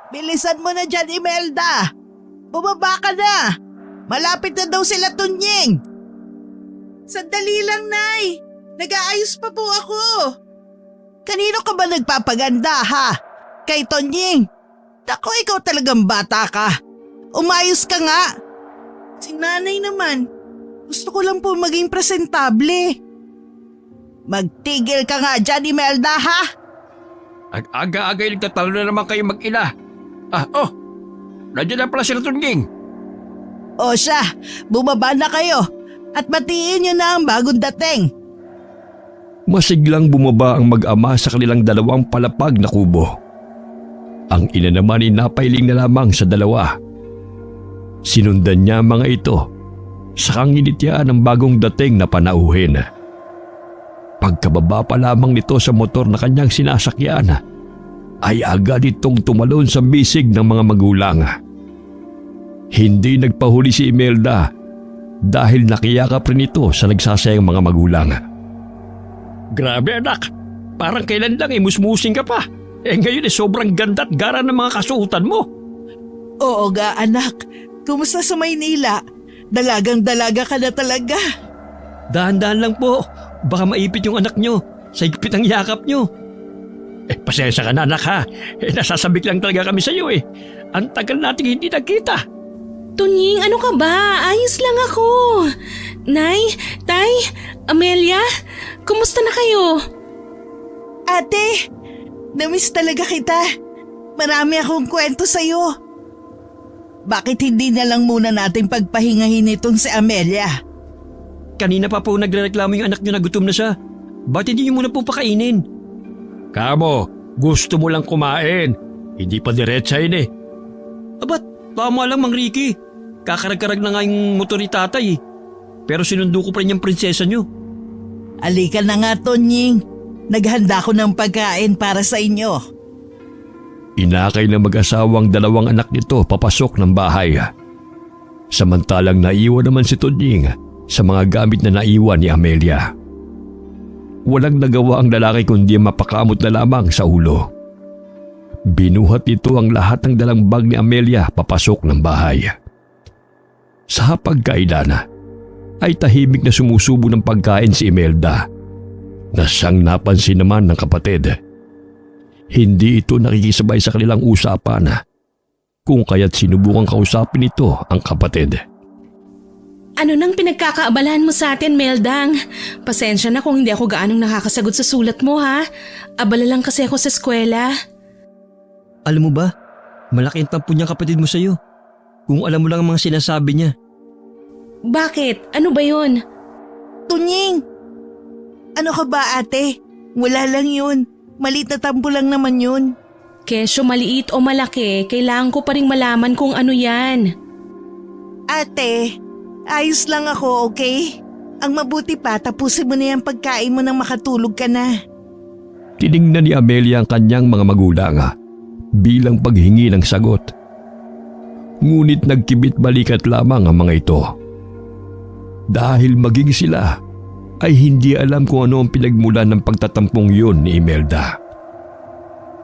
Bilisan mo na dyan, Imelda! Bumaba ka na! Malapit na daw sila, Tunying! Sandali lang, Nay! Nag-aayos pa po ako! Kanino ka ba nagpapaganda, ha? Kay Tunying? Naku, ikaw talagang bata ka! Umayos ka nga! Si Nanay naman, gusto ko lang po maging presentable. Magtigil ka nga dyan, Imelda, ha? Aga-aga nagtatalo na naman kayo mag-ina. Nandiyan na pala sila Tunying. O siya, bumaba na kayo at batiin nyo na ang bagong dating. Masiglang bumaba ang mag-ama sa kanilang dalawang palapag na kubo. Ang ina naman ay napailing na lamang sa dalawa. Sinundan niya mga ito sa kanginitya ng bagong dating na panauhin. Pagkababa pa lamang nito sa motor na kanyang sinasakyan, ay agad itong tumalon sa bisig ng mga magulang. Hindi nagpahuli si Imelda dahil nakiyakap rin ito sa nagsasayang mga magulang. Grabe anak, parang kailan lang musmusing ka pa. Ngayon sobrang ganda at gara ng mga kasuotan mo. Oo nga, anak. Kumusta sa Maynila? Dalagang-dalaga ka na talaga. Dahan-dahan lang po. Baka maipit yung anak nyo sa higpit ang yakap nyo. Pasensya ka na anak ha. Nasasabik lang talaga kami sa iyo eh. Ang tagal nating hindi nagkita. Tunying, ano ka ba? Ayos lang ako. Nay, Tay, Amelia, kumusta na kayo? Ate, namiss talaga kita. Marami akong kwento sa'yo. Bakit hindi na lang muna natin pagpahingahin itong si Amelia? Kanina pa po nagrereklamo yung anak nyo na gutom na siya. Ba't hindi nyo muna po pakainin? Kamo, gusto mo lang kumain. Hindi pa diretsahin eh. Abat, tama lang Mang Ricky. Kakarag-karag na nga yung motor ni tatay eh. Pero sinundo ko pa rin yung prinsesa nyo. Alika na nga, Tonying. Naghanda ko ng pagkain para sa inyo. Inakay ng mag-asawang dalawang anak nito papasok ng bahay. Samantalang naiwan naman si Tunying sa mga gamit na naiwan ni Amelia. Walang nagawa ang lalaki kundi mapakamot na lamang sa ulo. Binuhat nito ang lahat ng dalang bag ni Amelia papasok ng bahay. Sa pagkailan ay tahimik na sumusubo ng pagkain si Imelda na siyang napansin naman ng kapatid. Hindi ito nakikisabay sa kanilang usapan kung kaya't sinubukang kausapin ito ang kapatid. Ano nang pinagkakaabalahan mo sa atin, Meldang? Pasensya na kung hindi ako gaanong nakakasagot sa sulat mo ha. Abala lang kasi ako sa eskwela. Alam mo ba, malaki ang tampo niyang kapatid mo sa'yo. Kung alam mo lang ang mga sinasabi niya. Bakit? Ano ba yun? Tunying! Ano ka ba, ate? Wala lang yun. Maliit na tampo lang naman yun. Kesyo maliit o malaki, kailangan ko pa rin malaman kung ano yan. Ate, ayos lang ako, okay? Ang mabuti pa, tapusin mo na yung pagkain mo nang makatulog ka na. Tiningnan ni Amelia ang kanyang mga magulang bilang paghingi ng sagot. Ngunit nagkibit balikat lamang ang mga ito. Dahil maging sila ay hindi alam kung ano ang pinagmulan ng pagtatampong yun ni Imelda.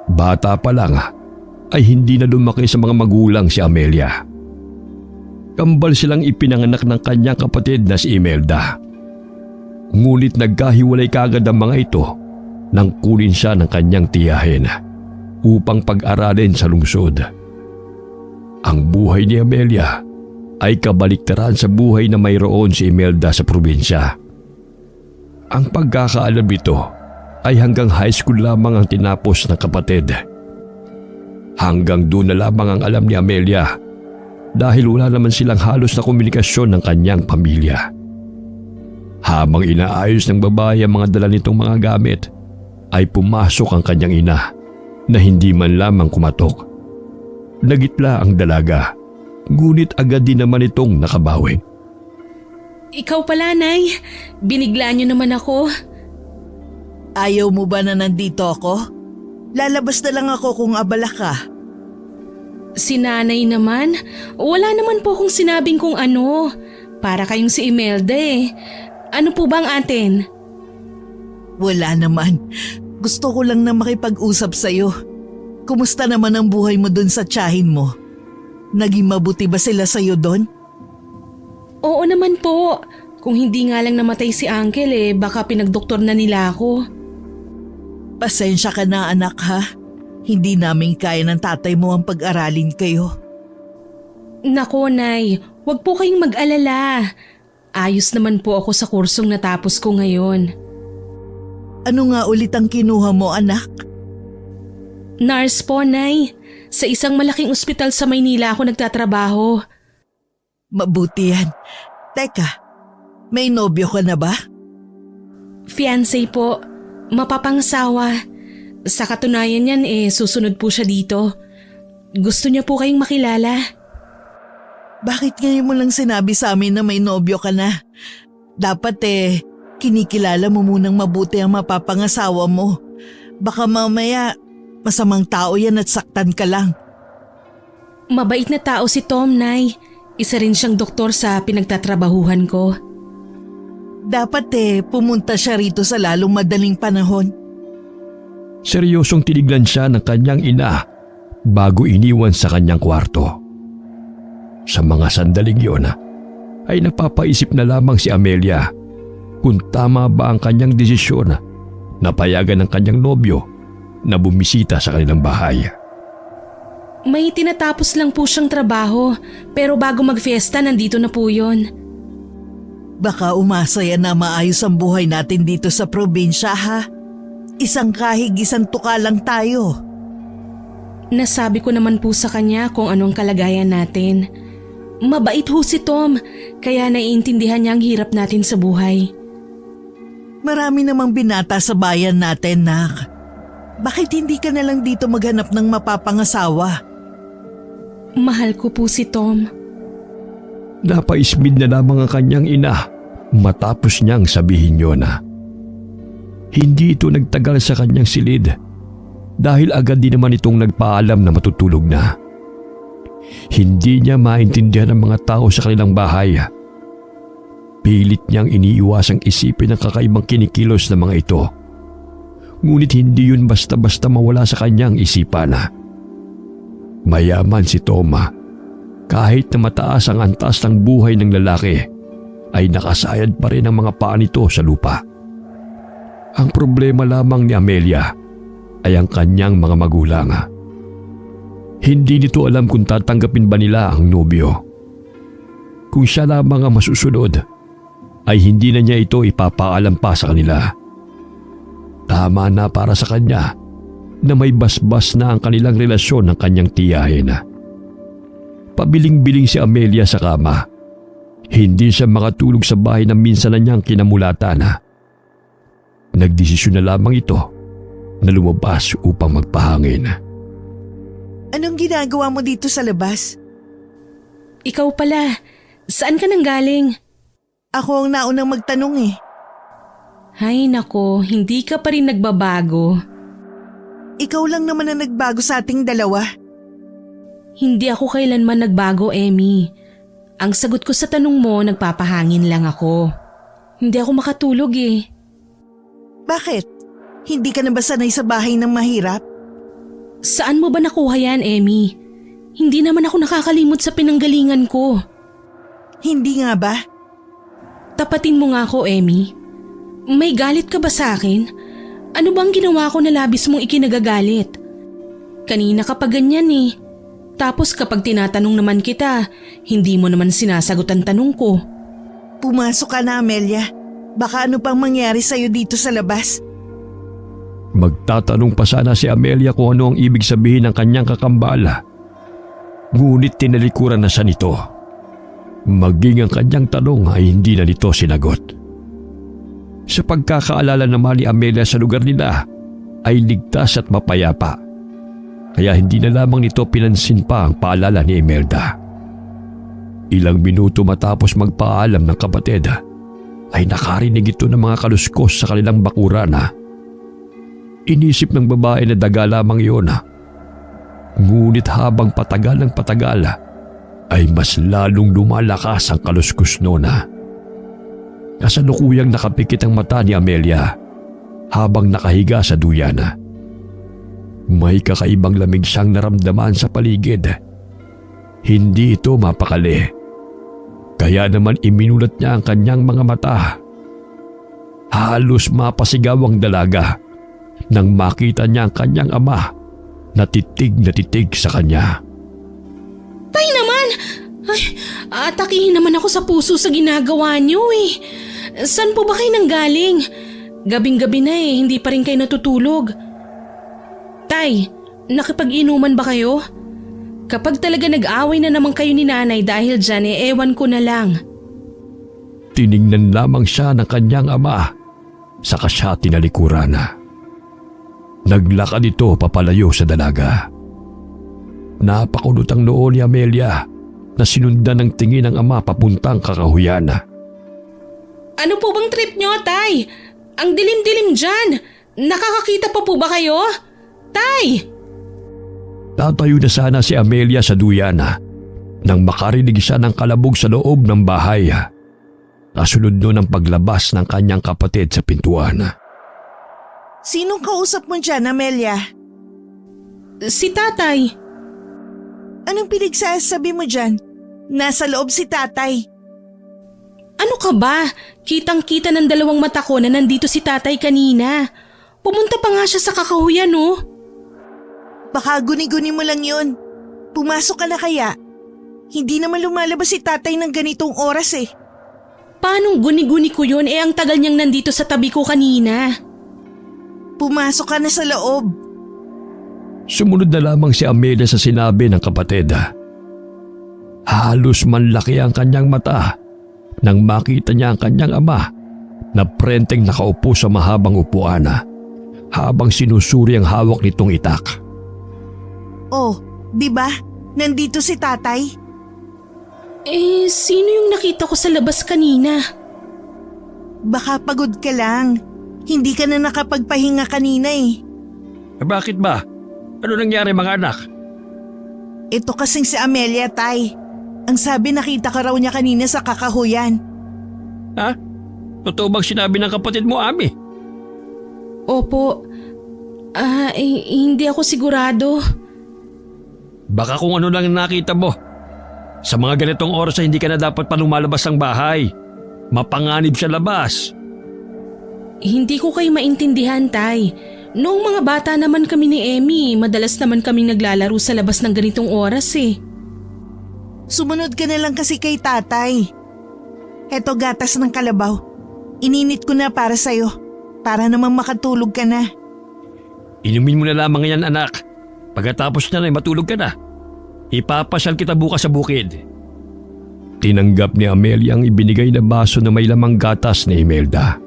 Bata pa lang ay hindi na lumaki sa mga magulang si Amelia. Kambal silang ipinanganak ng kanyang kapatid na si Imelda. Ngunit nagkahiwalay kaagad ang mga ito nang kunin siya ng kanyang tiyahin upang pag-aralin sa lungsod. Ang buhay ni Amelia ay kabaliktaran sa buhay na mayroon si Imelda sa probinsya. Ang pagkakaalam nito ay hanggang high school lamang ang tinapos ng kapatid. Hanggang doon na lamang ang alam ni Amelia dahil wala naman silang halos na komunikasyon ng kanyang pamilya. Habang inaayos ng babae ang mga dala nitong mga gamit, ay pumasok ang kanyang ina na hindi man lamang kumatok. Nagitla ang dalaga, ngunit agad din naman itong nakabawi. Ikaw pala, Nay. Binigla niyo naman ako. Ayaw mo ba na nandito ako? Lalabas na lang ako kung abala ka. Si Nanay naman, wala naman po akong sinabing kung ano. Para kayong si Imelda eh. Ano po bang atin? Wala naman. Gusto ko lang na makipag-usap sa'yo. Kumusta naman ang buhay mo dun sa tiyahin mo? Naging mabuti ba sila sa'yo dun? Oo naman po. Kung hindi nga lang namatay si Uncle baka pinagdoktor na nila ako. Pasensya ka na anak ha. Hindi namin kaya ng tatay mo ang pag-aralin kayo. Nako, Nay, wag po kayong mag-alala. Ayos naman po ako sa kursong natapos ko ngayon. Ano nga ulit ang kinuha mo anak? Nurse po, Nay. Sa isang malaking ospital sa Maynila ako nagtatrabaho. Mabuti yan. Teka, may nobyo ka na ba? Fiancé po. Mapapangasawa. Sa katunayan yan susunod po siya dito. Gusto niya po kayong makilala. Bakit ngayon mo lang sinabi sa amin na may nobyo ka na? Dapat kinikilala mo munang mabuti ang mapapangasawa mo. Baka mamaya masamang tao yan at saktan ka lang. Mabait na tao si Tom, Nay. Isa rin siyang doktor sa pinagtatrabahuhan ko. Dapat pumunta siya rito sa lalong madaling panahon. Seryosong tinignan siya ng kanyang ina bago iniwan sa kanyang kwarto. Sa mga sandaling yun ay napapaisip na lamang si Amelia kung tama ba ang kanyang desisyon na payagan ng kanyang nobyo na bumisita sa kanilang bahay. May tinatapos lang po siyang trabaho pero bago mag-fiesta nandito na po yun. Baka umasa yan na maayos ang buhay natin dito sa probinsya ha. Isang kahig, isang tuka lang tayo. Nasabi ko naman po sa kanya kung anong kalagayan natin. Mabait ho si Tom, kaya naiintindihan niya ang hirap natin sa buhay. Marami namang binata sa bayan natin, nak. Bakit hindi ka na lang dito maghanap ng mapapangasawa? Mahal ko po si Tom. Napaismid na lamang ang kanyang ina matapos niyang sabihin yun. Hindi ito nagtagal sa kanyang silid dahil agad din naman itong nagpaalam na matutulog na. Hindi niya maintindihan ang mga tao sa kanilang bahay. Pilit niyang iniiwasang isipin ang kakaibang kinikilos ng mga ito. Ngunit hindi yun basta-basta mawala sa kanyang isipan. Mayaman si Toma. Kahit na mataas ang antas ng buhay ng lalaki, ay nakasayad pa rin ang mga paa nito sa lupa. Ang problema lamang ni Amelia ay ang kanyang mga magulang. Hindi nito alam kung tatanggapin ba nila ang nobyo. Kung siya lamang ang masusunod, ay hindi na niya ito ipapaalam pa sa kanila. Tama na para sa kanya na may basbas na ang kanilang relasyon ng kanyang tiyahin. Pabiling-biling si Amelia sa kama. Hindi siya makatulog sa bahay na minsan na niyang kinamulatan. Nagdesisyon na lamang ito na lumabas upang magpahangin. Anong ginagawa mo dito sa labas? Ikaw pala, saan ka nang galing? Ako ang naunang magtanong Hay nako, hindi ka pa rin nagbabago. Ikaw lang naman ang nagbago sa ating dalawa. Hindi ako kailanman nagbago, Emmy. Ang sagot ko sa tanong mo, nagpapahangin lang ako. Hindi ako makatulog Bakit? Hindi ka na ba sanay sa bahay ng mahirap? Saan mo ba nakuha yan, Emmy? Hindi naman ako nakakalimot sa pinanggalingan ko. Hindi nga ba? Tapatin mo nga ako, Emmy. May galit ka ba sa akin? Ano bang ginawa ko na labis mong ikinagagalit? Kanina ka pa ganyan Tapos kapag tinatanong naman kita, hindi mo naman sinasagot ang tanong ko. Pumasok ka na, Amelia. Baka ano pang mangyari sa'yo dito sa labas? Magtatanong pa sana si Amelia kung ano ang ibig sabihin ng kanyang kakambal. Ngunit tinalikuran na siya nito. Maging ang kanyang tanong ay hindi na nito sinagot. Sa pagkakaalala naman ni Amelia sa lugar nila ay ligtas at mapayapa. Kaya hindi na lamang nito pinansin pa ang paalala ni Imelda. Ilang minuto matapos magpaalam ng kapatid ay nakarinig ito ng mga kaluskos sa kanilang bakuran. Inisip ng babae na daga lamang iyon. Ngunit habang patagal ng patagal ay mas lalong lumalakas ang kaluskos noon. Kasalukuyang nakapikit ang mata ni Amelia habang nakahiga sa duyan. May kakaibang lamig siyang naramdaman sa paligid. Hindi ito mapakali. Kaya naman iminulat niya ang kanyang mga mata. Halos mapasigaw ang dalaga nang makita niya ang kanyang ama na titig sa kanya. Tay naman! Ay, atakihin naman ako sa puso sa ginagawa niyo eh. Saan po ba kayo nanggaling? Gabing-gabi na eh, hindi pa rin kayo natutulog. Tay, nakipag-inuman ba kayo? Kapag talaga nag-away na naman kayo ni nanay dahil dyan eh, ewan ko na lang. Tiningnan lamang siya ng kanyang ama, saka siya tinalikuran. Naglakad ito papalayo sa dalaga. Napakulot ang noo ni Amelia na sinundan ng tingin ng ama papuntang kakahuyan. Ano po bang trip nyo, Tay? Ang dilim-dilim dyan. Nakakakita pa po ba kayo? Tay! Tatayo na sana si Amelia sa duyan nang makarinig siya ng kalabog sa loob ng bahay. Kasunod nun ang paglabas ng kanyang kapatid sa pintuan. Sinong kausap mo dyan, Amelia? Si Tatay. Anong pinagsasabi mo dyan? Nasa loob si tatay. Ano ka ba? Kitang-kita ng dalawang mata ko na nandito si Tatay kanina. Pumunta pa nga siya sa kakahuyan, oh. Baka guni-guni mo lang yun. Pumasok ka na kaya? Hindi naman lumalabas si tatay ng ganitong oras eh. Paanong guni-guni ko yun ang tagal niyang nandito sa tabi ko kanina? Pumasok ka na sa loob. Sumunod na lamang si Amelia sa sinabi ng kapatid. Halos manlaki ang kanyang mata nang makita niya ang kanyang ama na prenteng nakaupo sa mahabang upuan habang sinusuri ang hawak nitong itak. Oh, di ba? Nandito si tatay. Eh, sino yung nakita ko sa labas kanina? Baka pagod ka lang. Hindi ka na nakapagpahinga kanina eh. Bakit ba? Ano nangyari mga anak? Ito kasing si Amelia, tay. Ang sabi nakita ka raw niya kanina sa kakahuyan. Ha? Totoo bang sinabi ng kapatid mo, Ami? Opo. Hindi ako sigurado. Baka kung ano lang nakita mo. Sa mga ganitong oras ay hindi ka na dapat pa lumalabas ng bahay. Mapanganib sa labas. Hindi ko kayo maintindihan, Tay. Noong mga bata naman kami ni Emmy, madalas naman kaming naglalaro sa labas ng ganitong oras eh. Sumunod ka na lang kasi kay tatay. Eto gatas ng kalabaw. Ininit ko na para sa'yo. Para namang makatulog ka na. Inumin mo na lamang yan, anak. Pagkatapos na ay matulog ka na. Ipapasyal kita bukas sa bukid. Tinanggap ni Amelia ang ibinigay na baso na may lamang gatas ni Imelda.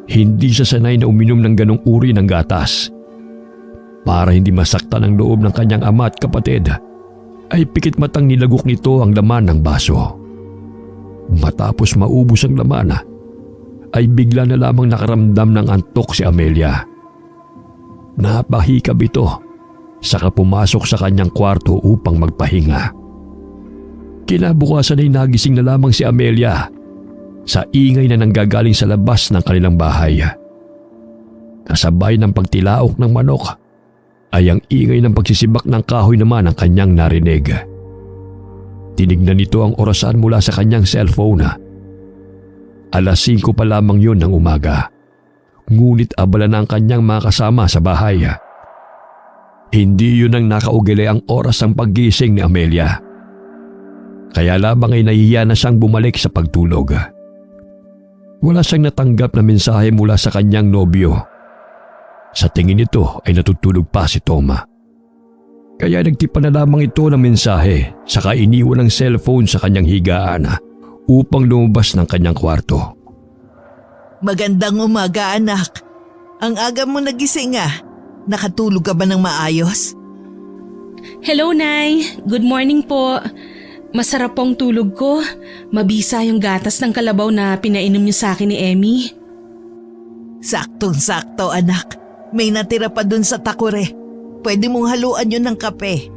Hindi siya sanay na uminom ng ganong uri ng gatas. Para hindi masaktan ang loob ng kanyang ama at kapatid, ay pikit matang nilagok nito ang laman ng baso. Matapos maubos ang laman, ay bigla na lamang nakaramdam ng antok si Amelia. Napahikab ito, saka pumasok sa kanyang kwarto upang magpahinga. Kinabukasan ay nagising na lamang si Amelia sa ingay na nanggagaling sa labas ng kanilang bahay. Kasabay ng pagtilaok ng manok ay ang ingay ng pagsisibak ng kahoy naman ang kanyang narinig. Tinignan nito ang orasan mula sa kanyang cellphone. 5:00 pa lamang yun ng umaga. Ngunit abala na ang kanyang mga kasama sa bahay. Hindi yun ang nakaugili ang oras ng paggising ni Amelia. Kaya lamang ay nahihiya na siyang bumalik sa pagtulog. Wala siyang natanggap na mensahe mula sa kanyang nobyo. Sa tingin nito ay natutulog pa si Toma. Kaya nagtipa na lamang ito ng mensahe saka iniwan ang cellphone sa kanyang higaan upang lumabas ng kanyang kwarto. Magandang umaga, anak. Ang aga mo nagising ah. Nakatulog ka ba ng maayos? Hello, Nay. Good morning po. Masarap pong tulog ko. Mabisa yung gatas ng kalabaw na pinainom niyo sa akin ni Emmy. Saktong-sakto, anak. May natira pa dun sa takure. Pwede mong haluan yun ng kape.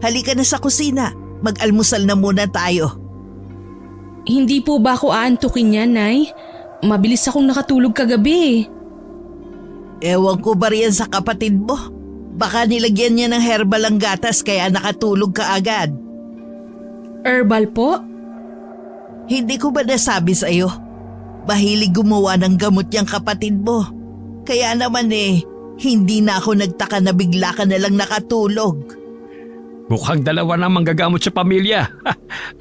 Halika na sa kusina. Mag-almusal na muna tayo. Hindi po ba ako aantukin yan, Nay? Mabilis akong nakatulog kagabi. Ewan ko ba riyan sa kapatid mo? Baka nilagyan niya ng herbal ang gatas kaya nakatulog ka agad. Herbal po? Hindi ko ba nasabi sa'yo? Mahilig gumawa ng gamot yung kapatid mo. Kaya naman hindi na ako nagtaka na bigla ka na lang nakatulog. Mukhang dalawa na manggagamot sa pamilya.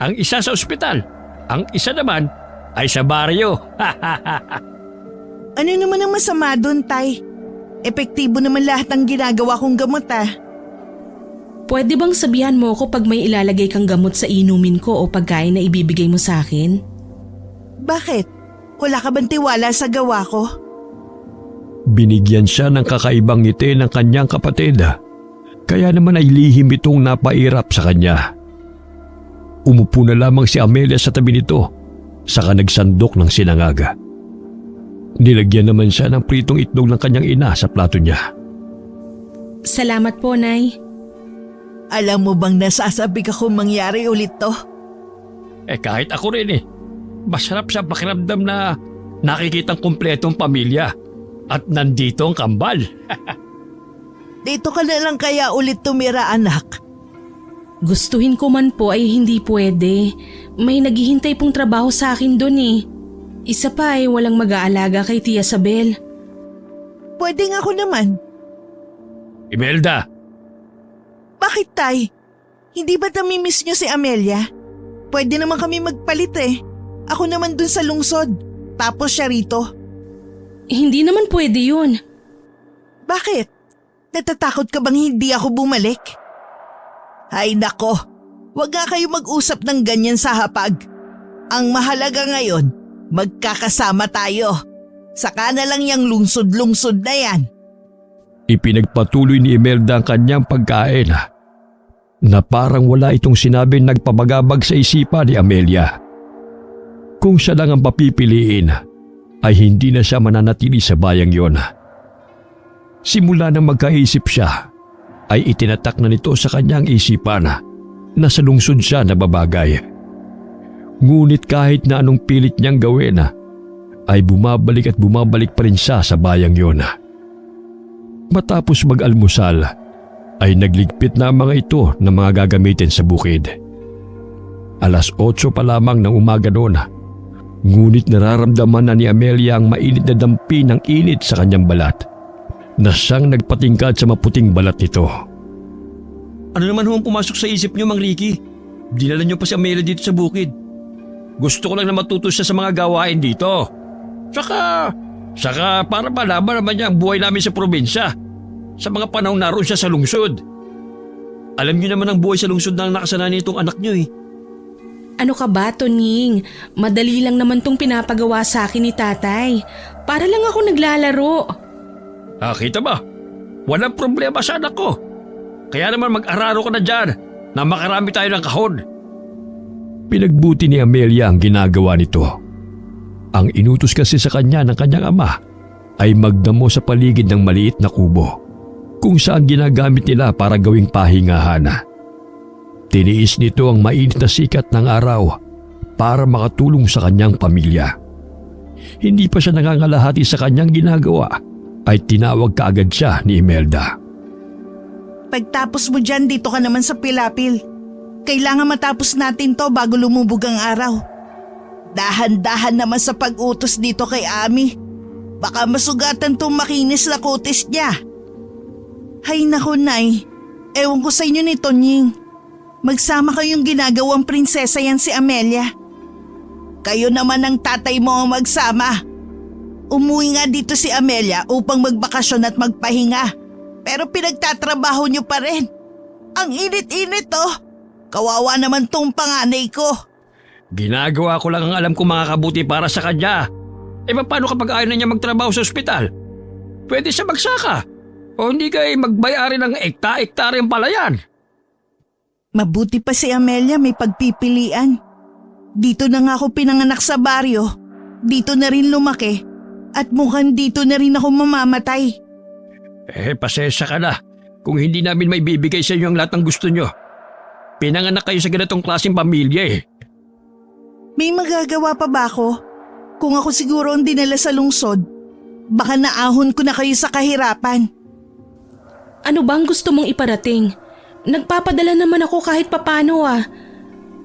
Ang isa sa ospital, ang isa naman ay sa baryo. Ano naman ang masama doon, Tay? Epektibo naman lahat ng ginagawa kong gamot Pwede bang sabihan mo ko pag may ilalagay kang gamot sa inumin ko o pagkain na ibibigay mo sa akin? Bakit? Wala ka bang tiwala sa gawa ko? Binigyan siya ng kakaibang ngiti ng kanyang kapatid. Kaya naman ay lihim itong napairap sa kanya. Umupo na lamang si Amelia sa tabi nito, saka nagsandok ng sinangaga. Nilagyan naman siya ng pritong itlog ng kanyang ina sa plato niya. Salamat po, Nay. Alam mo bang nasasabi ka kung mangyari ulit to? Kahit ako rin Masarap sa pakiramdam na nakikitang kumpletong pamilya at nandito ang kambal. Dito ka na lang kaya ulit tumira, anak. Gustuhin ko man po ay hindi pwede. May naghihintay pong trabaho sa akin doon Isa pa ay walang mag-aalaga kay Tia Sabel. Pwede nga ako naman. Imelda! Bakit, Tay? Hindi ba namimiss niyo si Amelia? Pwede naman kami magpalit Ako naman dun sa lungsod, tapos siya rito. Hindi naman pwede yun. Bakit? Natatakot ka bang hindi ako bumalik? Ay nako, wag nga kayo mag-usap ng ganyan sa hapag. Ang mahalaga ngayon, magkakasama tayo. Saka na lang yung lungsod-lungsod na yan. Ipinagpatuloy ni Imelda ang kanyang pagkain na parang wala itong sinabing nagpabagabag sa isipan ni Amelia. Kung siya lang ang papipiliin, ay hindi na siya mananatili sa bayang yon. Simula nang magkaisip siya, ay itinatak na nito sa kanyang isipan na sa lungsod siya nababagay. Ngunit kahit na anong pilit niyang gawin, ay bumabalik at bumabalik pa rin siya sa bayang yon. Matapos mag-almusal, ay nagligpit na ang mga ito ng mga gagamitin sa bukid. 8:00 pa lamang ng umaga noon, ngunit nararamdaman na ni Amelia ang mainit na dampi ng init sa kanyang balat, na siyang nagpatingkad sa maputing balat nito. Ano naman ang pumasok sa isip niyo, Mang Ricky? Dinala niyo pa si Amelia dito sa bukid. Gusto ko lang na matuto siya sa mga gawain dito. Saka para malaman naman niya ang buhay namin sa probinsya sa mga panahon naroon siya sa lungsod. Alam niyo naman ang buhay sa lungsod na nakasanayan nitong anak niyo Ano ka ba, Toning? Madali lang naman tong pinapagawa sa akin ni tatay. Para lang ako naglalaro. Kita ba? Walang problema sa anak ko. Kaya naman mag-araro ka na dyan na makarami tayo ng kahon. Pinagbuti ni Amelia ang ginagawa nito. Ang inutos kasi sa kanya ng kanyang ama ay magdamo sa paligid ng maliit na kubo kung saan ginagamit nila para gawing pahingahan. Tiniis nito ang mainit na sikat ng araw para makatulong sa kanyang pamilya. Hindi pa siya nangangalahati sa kanyang ginagawa ay tinawag kaagad siya ni Imelda. Pagtapos mo dyan, dito ka naman sa Pilapil. Kailangan matapos natin to bago lumubog ang araw. Dahan-dahan naman sa pag-utos dito kay Ami. Baka masugatan tong makinis na kutis niya. Hay naku, Nay. Ewan ko sa inyo ni Tonying. Magsama kayong ginagawang prinsesa yan si Amelia. Kayo naman ang tatay mo ang magsama. Umuwi nga dito si Amelia upang magbakasyon at magpahinga. Pero pinagtatrabaho niyo pa rin. Ang init-init Kawawa naman tong panganay ko. Ginagawa ko lang ang alam kong makakabuti para sa kanya. Paano kapag ayaw na niya magtrabaho sa ospital? Pwede siya magsaka. O hindi kayo magbayari ng ekta-ektaryang palayan. Mabuti pa si Amelia may pagpipilian. Dito na nga ako pinanganak sa baryo. Dito na rin lumaki. At mukhang dito na rin ako mamamatay. Pasensya ka na kung hindi namin may bibigay sa inyo ang lahat ng gusto nyo. Pinanganak kayo sa ganitong klaseng pamilya May magagawa pa ba ako? Kung ako siguro ang dinala sa lungsod, baka naahon ko na kayo sa kahirapan. Ano bang gusto mong iparating? Nagpapadala naman ako kahit papano ah.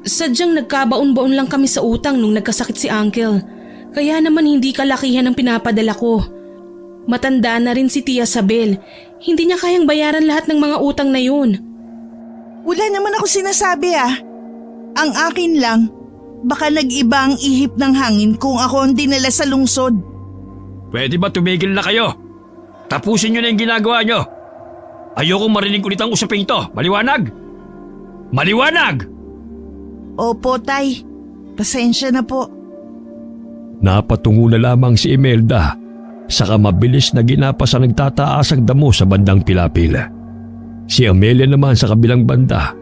Sadyang nagkabaon-baon lang kami sa utang nung nagkasakit si Uncle. Kaya naman hindi kalakihan ang pinapadala ko. Matanda na rin si Tia Sabel. Hindi niya kayang bayaran lahat ng mga utang na yun. Wala naman ako sinasabi ah. Ang akin lang, baka nag-iba ang ihip ng hangin kung ako ang dinala sa lungsod. Pwede ba tumigil na kayo? Tapusin nyo na yung ginagawa nyo. Ayokong marinig ulit ang usaping ito. Maliwanag? Maliwanag! Opo, Tay. Pasensya na po. Napatungo na lamang si Imelda, saka mabilis na ginapas ang nagtataasang damo sa bandang Pilapil. Si Amelia naman sa kabilang banda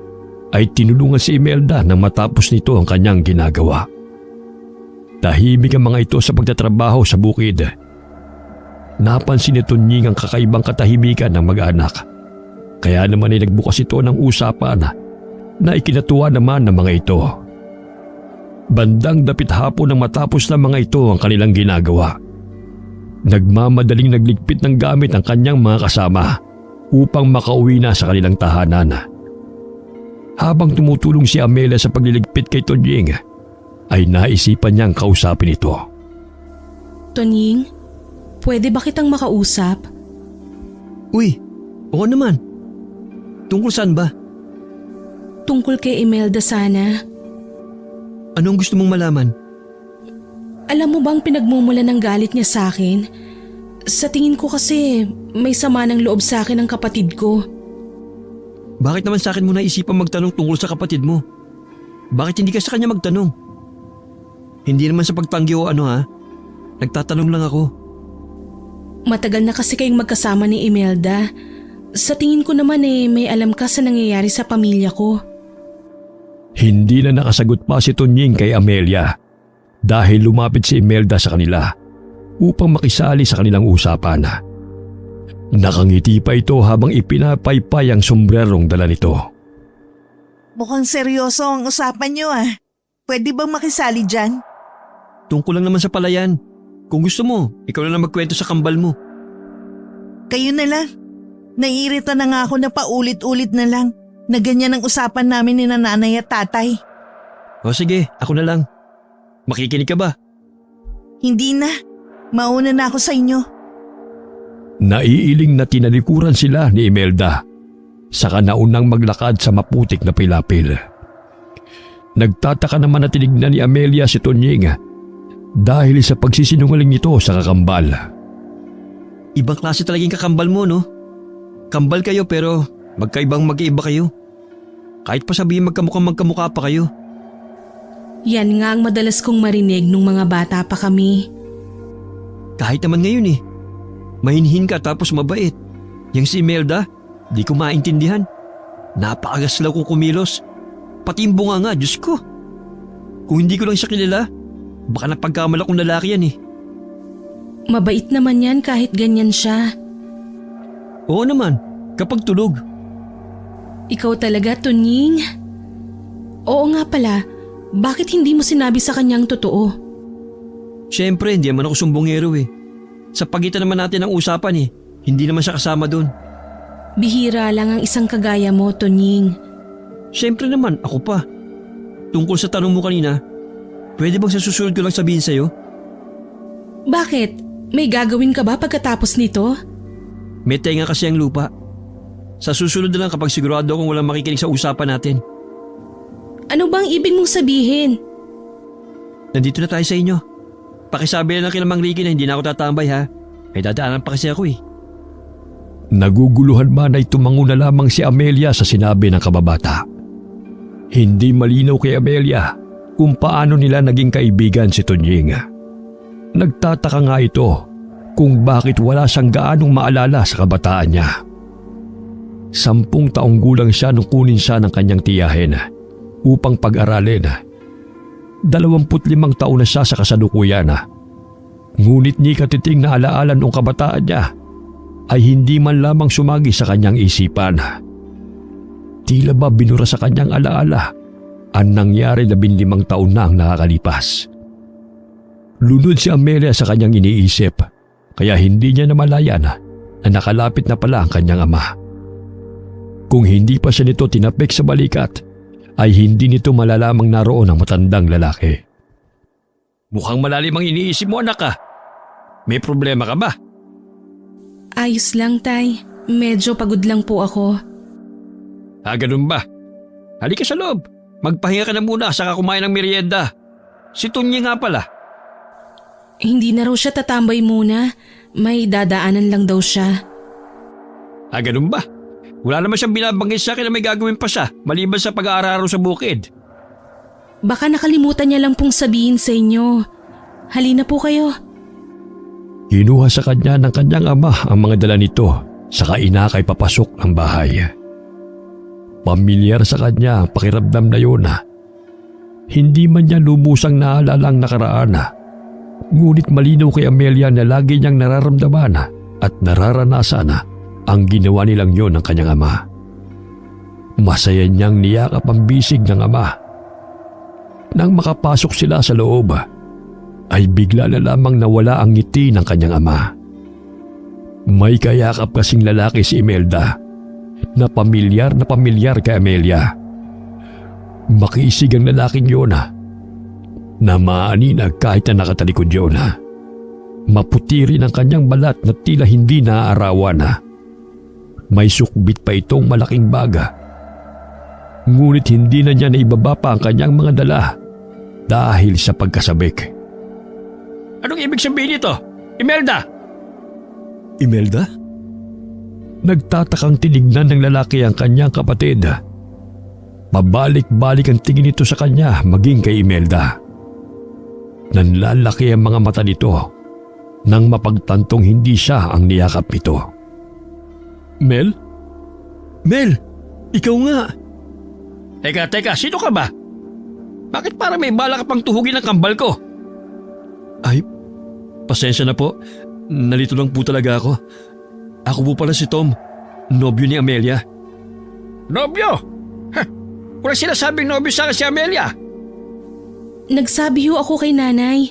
ay tinulungan si Imelda nang matapos nito ang kanyang ginagawa. Tahimik ang mga ito sa pagtatrabaho sa bukid. Napansin ni Tunying ang kakaibang katahimikan ng mag-anak. Kaya naman ay nagbukas ito ng usapan na ikinatuwa naman ng mga ito. Bandang dapit hapon nang matapos ng mga ito ang kanilang ginagawa. Nagmamadaling nagligpit ng gamit ang kanyang mga kasama upang makauwi na sa kanilang tahanan. Habang tumutulong si Amelia sa pagliligpit kay Tunying, ay naisipan niyang kausapin ito. Tunying, pwede ba kitang makausap? Uy, oo naman. Tungkol saan ba? Tungkol kay Imelda sana. Anong gusto mong malaman? Alam mo bang pinagmumula ng galit niya sa akin? Sa tingin ko kasi may sama ng loob sa akin ang kapatid ko. Bakit naman sa akin mo naisipan magtanong tungkol sa kapatid mo? Bakit hindi ka sa kanya magtanong? Hindi naman sa pagtanggi o ano ha? Nagtatanong lang ako. Matagal na kasi kayong magkasama ni Imelda. Sa tingin ko naman may alam ka sa nangyayari sa pamilya ko. Hindi na nakasagot pa si Tunying kay Amelia dahil lumapit si Imelda sa kanila upang makisali sa kanilang usapan. Nakangiti pa ito habang ipinapaypay ang sombrerong dala nito. Mukhang seryoso ang usapan niyo ah. Pwede bang makisali dyan? Tungkol lang naman sa palayan. Kung gusto mo, ikaw na lang magkwento sa kambal mo. Kayo na lang. Naiirita na nga ako na paulit-ulit na lang na ganyan ang usapan namin ni nanay at tatay. O sige, ako na lang. Makikinig ka ba? Hindi na. Mauna na ako sa inyo. Naiiling na tinalikuran sila ni Imelda saka naunang maglakad sa maputik na pilapil. Nagtataka naman na tinignan ni Amelia si Tunying dahil sa pagsisinungaling nito sa kakambal. Ibang klase talagang kakambal mo, no? Kambal kayo pero magkaibang mag-iiba kayo. Kahit pa sabihin magkamukha pa kayo. Yan nga ang madalas kong marinig nung mga bata pa kami. Kahit naman ngayon mahinhin ka tapos mabait. Yang si Imelda, di ko maintindihan. Napakagasalaw kong kumilos. Pati yung bunga nga, Diyos ko. Kung hindi ko lang siya kilala, baka napagkamala kong lalaki yan Mabait naman yan kahit ganyan siya. Oo naman, kapag tulog. Ikaw talaga, Tunying. Oo nga pala, bakit hindi mo sinabi sa kanyang totoo? Siyempre, hindi naman ako sumbongero Sa pagitan naman natin ng usapan hindi naman siya kasama doon. Bihira lang ang isang kagaya mo, Tunying. Siyempre naman, ako pa. Tungkol sa tanong mo kanina, pwede bang sa susunod ko lang sabihin sa'yo? Bakit? May gagawin ka ba pagkatapos nito? May tenga kasi ang lupa. Sa susunod na lang kapag sigurado akong walang makikinig sa usapan natin. Ano bang ibig mong sabihin? Nandito na tayo sa inyo. Pakisabi na lang kay Mang Ricky na hindi na ako tatambay ha. May dadaanan pa kasi ako Naguguluhan man ay tumango na lamang si Amelia sa sinabi ng kababata. Hindi malinaw kay Amelia kung paano nila naging kaibigan si Tunying. Nagtataka nga ito kung bakit wala siyang gaanong maalala sa kabataan niya. 10 taong gulang siya nung kunin siya ng kanyang tiyahin upang pag-aralin. 25 taon na siya sa kasalukuyan. Ngunit ni katiting na alaala noong kabataan niya ay hindi man lamang sumagi sa kanyang isipan. Tila ba binura sa kanyang alaala ang nangyari 15 taon na ang nakakalipas. Lunod si Amelia sa kanyang iniisip kaya hindi niya namalayan na nakalapit na pala ang kanyang ama. Kung hindi pa siya nito tinapik sa balikat, ay hindi nito malalamang naroon ang matandang lalaki. Mukhang malalim ang iniisip mo, anak, ah. May problema ka ba? Ayos lang, Tay. Medyo pagod lang po ako. Ganun ba? Halika sa loob. Magpahinga ka na muna saka kumain ng merienda. Si Tunyi nga pala. Hindi na raw siya tatambay muna. May dadaanan lang daw siya. Ganun ba? Wala naman siyang binabanggit sa akin na may gagawin pa siya maliban sa pag-aararo sa bukid. Baka nakalimutan niya lang pong sabihin sa inyo. Halina po kayo. Kinuha sa kanya ng kanyang ama ang mga dala nito saka inakay papasok ng bahay. Pamilyar sa kanya ang pakiramdam na yun. Hindi man niya lubusang naalala ang nakaraan. Ngunit malinaw kay Amelia na lagi niyang nararamdaman at nararanasan ang ginawa nilang yon ng kanyang ama. Masaya niyang niyakap ang bisig ng ama. Nang makapasok sila sa loob, ay bigla na lamang nawala ang ngiti ng kanyang ama. May kayakap kasing lalaki si Imelda na pamilyar kay Amelia. Makisig ang lalaking yun na maaninag kahit na nakatalikod yun. Maputi rin ang kanyang balat na tila hindi naaarawan. May sukbit pa itong malaking baga. Ngunit hindi na niya naibaba pa ang kanyang mga dala dahil sa pagkasabik. Anong ibig sabihin nito? Imelda! Imelda? Nagtatakang tinignan ng lalaki ang kanyang kapatid. Pabalik-balik ang tingin nito sa kanya maging kay Imelda. Nanlalaki ang mga mata nito nang mapagtantong hindi siya ang niyakap nito. Mel? Mel! Ikaw nga! Teka, sino ka ba? Bakit parang may bala ka pang tuhugin ang kambal ko? Ay, pasensya na po. Nalito lang po talaga ako. Ako po pala si Tom, nobyo ni Amelia. Nobyo? Wala sinasabing nobyo sa akin si Amelia. Nagsabi ho ako kay nanay.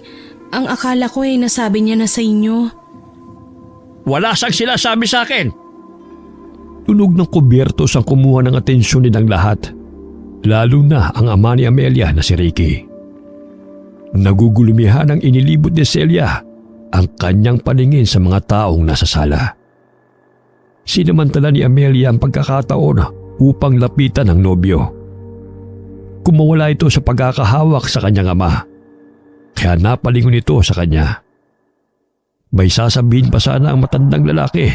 Ang akala ko ay nasabi niya na sa inyo. Wala siyang sinasabi sa akin. Tunog ng kubyertos ang kumuha ng atensyon nilang lahat, lalo na ang ama ni Amelia na si Ricky. Nagugulumihan ang inilibot ni Celia ang kanyang paningin sa mga taong nasa sala. Sinamantala ni Amelia ang pagkakataon upang lapitan ang nobyo. Kumawala ito sa pagkakahawak sa kanyang ama, kaya napalingon ito sa kanya. May sasabihin pa sana ang matandang lalaki,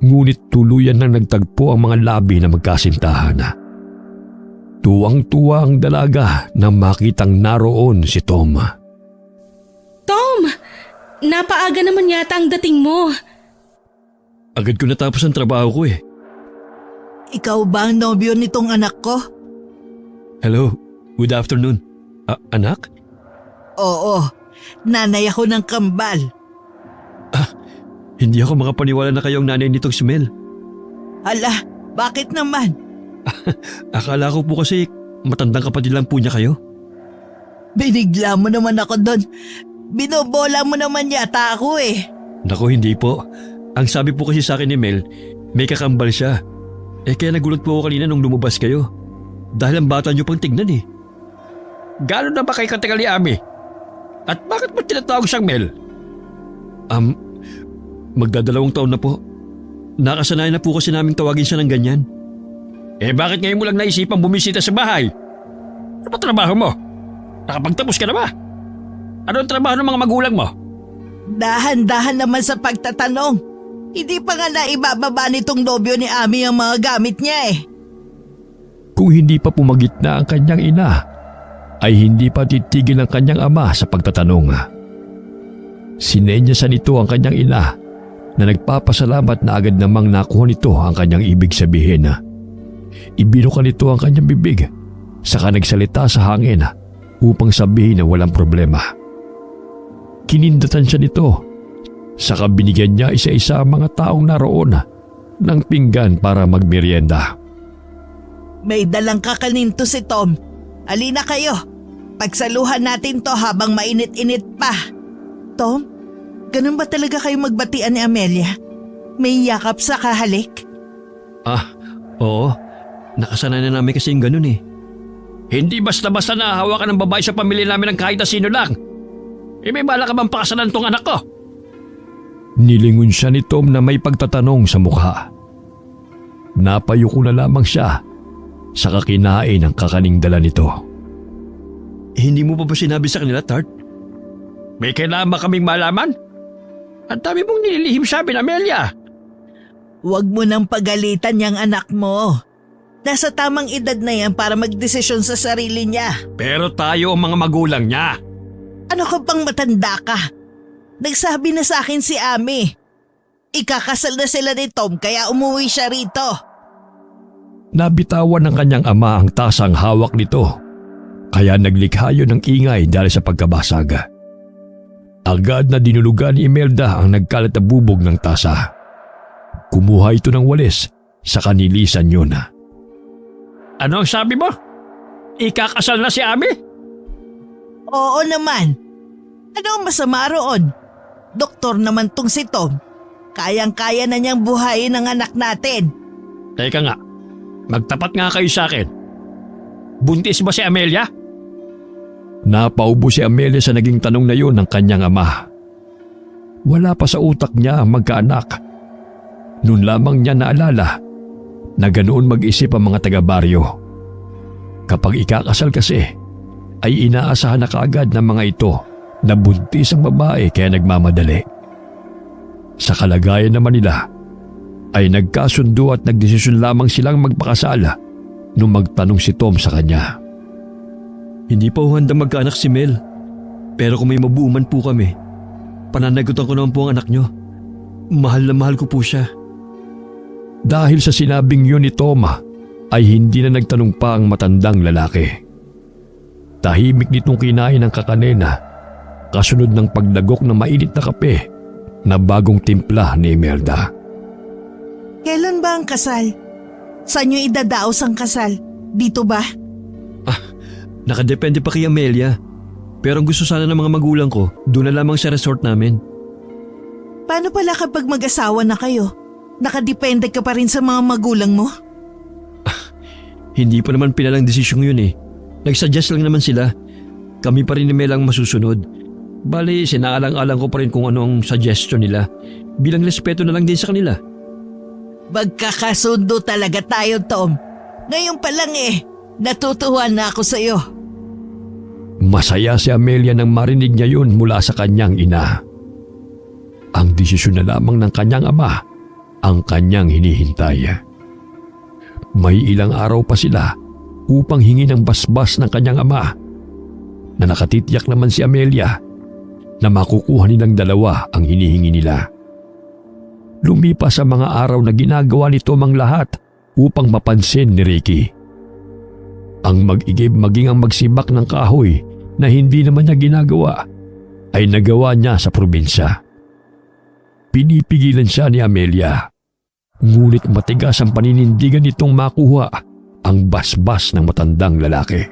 ngunit tuluyan nang nagtagpo ang mga labi na magkasintahan. Tuwang-tuwa ang dalaga nang makitang naroon si Tom. Tom! Napaaga naman yata ang dating mo. Agad ko natapos ang trabaho ko eh. Ikaw ba ang nobyo nitong anak ko? Hello, good afternoon. Anak? Oo, nanay ako ng kambal. Hindi ako makapaniwala na kayong nanay nitong si Mel. Hala, bakit naman? Akala ko po kasi matandang kapatid lang po niya kayo. Binigla mo naman ako doon. Binobola mo naman yata ako eh. Naku, hindi po. Ang sabi po kasi sa akin ni Mel, may kakambal siya. Kaya nagulat po ako kanina nung lumabas kayo. Dahil ang bata niyo pang tignan eh. Gano'n na ba kay katagal ni Ami? At bakit mo tinatawag siyang Mel? Magdadalawang taon na po. Nakasanayan na po kasi naming tawagin siya ng ganyan. Bakit ngayon mo lang naisipang bumisita sa bahay? Ano ba trabaho mo? Nakapagtapos ka na ba? Ano ang trabaho ng mga magulang mo? Dahan-dahan naman sa pagtatanong. Hindi pa nga naibababa nitong nobyo ni Ami ang mga gamit niya eh. Kung hindi pa pumagitna ang kanyang ina, ay hindi pa titigil ang kanyang ama sa pagtatanong. Sinenyasan nito ang kanyang ina na nagpapasalamat na agad namang nakuha nito ang kanyang ibig sabihin. Ibinuka nito ang kanyang bibig, saka nagsalita sa hangin upang sabihin na walang problema. Kinindatan siya nito, saka binigyan niya isa-isa ang mga taong naroon ng pinggan para magmerienda. May dalang kakanin to si Tom. Alina kayo. Pagsaluhan natin to habang mainit-init pa. Tom, ganun ba talaga kayo magbatian ni Amelia? May yakap sa kahalik? Oo, nakasanay na namin kasi yung ganun eh. Hindi basta-basta nahahawakan ng babae sa pamilya namin ng kahit na sino lang. May bala ka bang pakasalan tong anak ko? Nilingon siya ni Tom na may pagtatanong sa mukha. Napayuko na lamang siya sa kakinain ng kakaning dala nito. Hindi mo pa ba sinabi sa kanila, Tart? May kailangan kaming malaman? Ang dami mong nililihim sa amin, Amelia. Huwag mo nang pagalitan yung anak mo. Nasa tamang edad na yan para magdesisyon sa sarili niya. Pero tayo ang mga magulang niya. Ano ka bang matanda ka? Nagsabi na sa akin si Ami. Ikakasal na sila ni Tom kaya umuwi siya rito. Nabitawan ng kanyang ama ang tasang hawak nito. Kaya naglikha yun ng ingay dahil sa pagkabasag. Agad na dinulugan ni Imelda ang nagkalat na bubog ng tasa. Kumuha ito ng walis sa kanilisan yun. Ano ang sabi mo? Ikakasal na si Ami? Oo naman. Ano ang masama roon? Doktor naman tong si Tom. Kayang-kaya na niyang buhayin ang anak natin. Teka nga, magtapat nga kayo sa akin. Buntis ba si Amelia? Napaubo si Amelia sa naging tanong na yun ng kanyang ama. Wala pa sa utak niya ang magkaanak. Noon lamang niya naalala na ganoon mag-isip ang mga taga-baryo. Kapag ikakasal kasi, ay inaasahan na kaagad ng mga ito na buntis ang babae kaya nagmamadali. Sa kalagayan naman nila, ay nagkasundo at nagdesisyon lamang silang magpakasal nung magtanong si Tom sa kanya. Hindi pa handang magkaanak si Mel. Pero kung may mabuuman po kami, pananagutan ko naman po ang anak nyo. Mahal na mahal ko po siya. Dahil sa sinabing yun ni Tom, ay hindi na nagtanong pa ang matandang lalaki. Tahimik nitong kinain ng kakanena, kasunod ng pagdagok ng mainit na kape na bagong timpla ni Imelda. Kailan ba ang kasal? Saan niyo idadaos ang kasal? Dito ba? Nakadepende pa kay Amelia. Pero ang gusto sana ng mga magulang ko, doon na lamang sa resort namin. Paano pala kapag mag-asawa na kayo? Nakadepende ka pa rin sa mga magulang mo? Hindi pa naman pinalang desisyong yun eh. Nagsuggest lang naman sila. Kami pa rin ni Mel ang masusunod. Bali, sinaalang-alang ko pa rin kung ano ang suggestion nila. Bilang respeto na lang din sa kanila. Magkakasundo talaga tayo, Tom. Ngayon pa lang natutuwa na ako sa'yo. Masaya si Amelia nang marinig niya yun mula sa kanyang ina. Ang desisyon na lamang ng kanyang ama ang kanyang hinihintay. May ilang araw pa sila upang hingi ng basbas ng kanyang ama na nakatitiyak naman si Amelia na makukuha nilang dalawa ang hinihingi nila. Lumipas ang mga araw na ginagawa nito ang lahat upang mapansin ni Ricky. Ang mag-igib maging ang magsibak ng kahoy na hindi naman niya ginagawa ay nagawa niya sa probinsya. Pinipigilan siya ni Amelia, ngunit matigas ang paninindigan nitong makuha ang basbas ng matandang lalaki.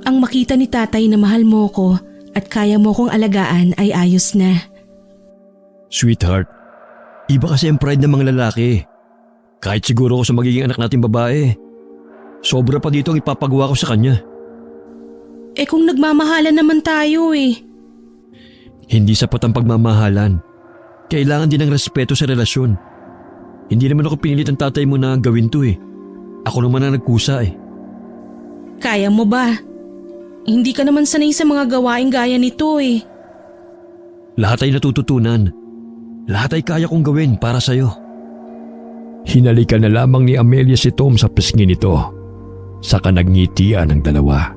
Ang makita ni tatay na mahal mo ko at kaya mo kong alagaan ay ayos na. Sweetheart, iba kasi ang pride ng mga lalaki. Kahit siguro ako sa magiging anak natin babae, sobra pa dito ang ipapagawa ko sa kanya. Kung nagmamahalan naman tayo Hindi sapat ang pagmamahalan. Kailangan din ng respeto sa relasyon. Hindi naman ako pinilit ng tatay mo na gawin to Ako naman ang nagkusa Kaya mo ba? Hindi ka naman sanay sa mga gawaing gaya nito Lahat ay natututunan. Lahat ay kaya kong gawin para sa'yo. Hinalikan na lamang ni Amelia si Tom sa pisngi nito, saka nagngitian ng dalawa.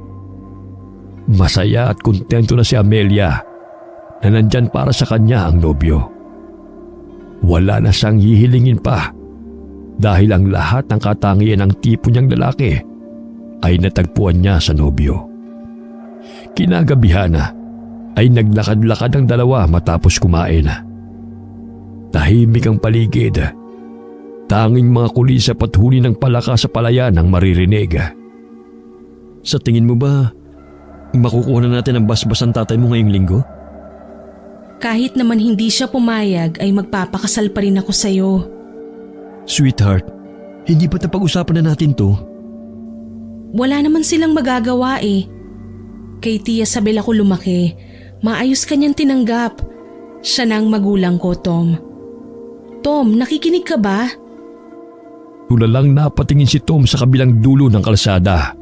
Masaya at kontento na si Amelia na nandyan para sa kanya ang nobyo. Wala na siyang hihilingin pa dahil ang lahat ng katangian ng tipo niyang lalaki ay natagpuan niya sa nobyo. Kinagabihan ay naglakad-lakad ang dalawa matapos kumain. Tahimik ang paligid. Tanging mga kulisap at huni ng palaka sa palayan ang maririnig. Sa tingin mo ba, makukuha na natin ang basbas ng tatay mo ngayong linggo? Kahit naman hindi siya pumayag ay magpapakasal pa rin ako sa'yo. Sweetheart, Hindi ba napag-usapan na natin to? Wala naman silang magagawa eh. Kay Tia Sabel ako lumaki. Maayos kanyang tinanggap. Siya na ang magulang ko, Tom. Tom, nakikinig ka ba? Tulalang napatingin si Tom sa kabilang dulo ng kalsada.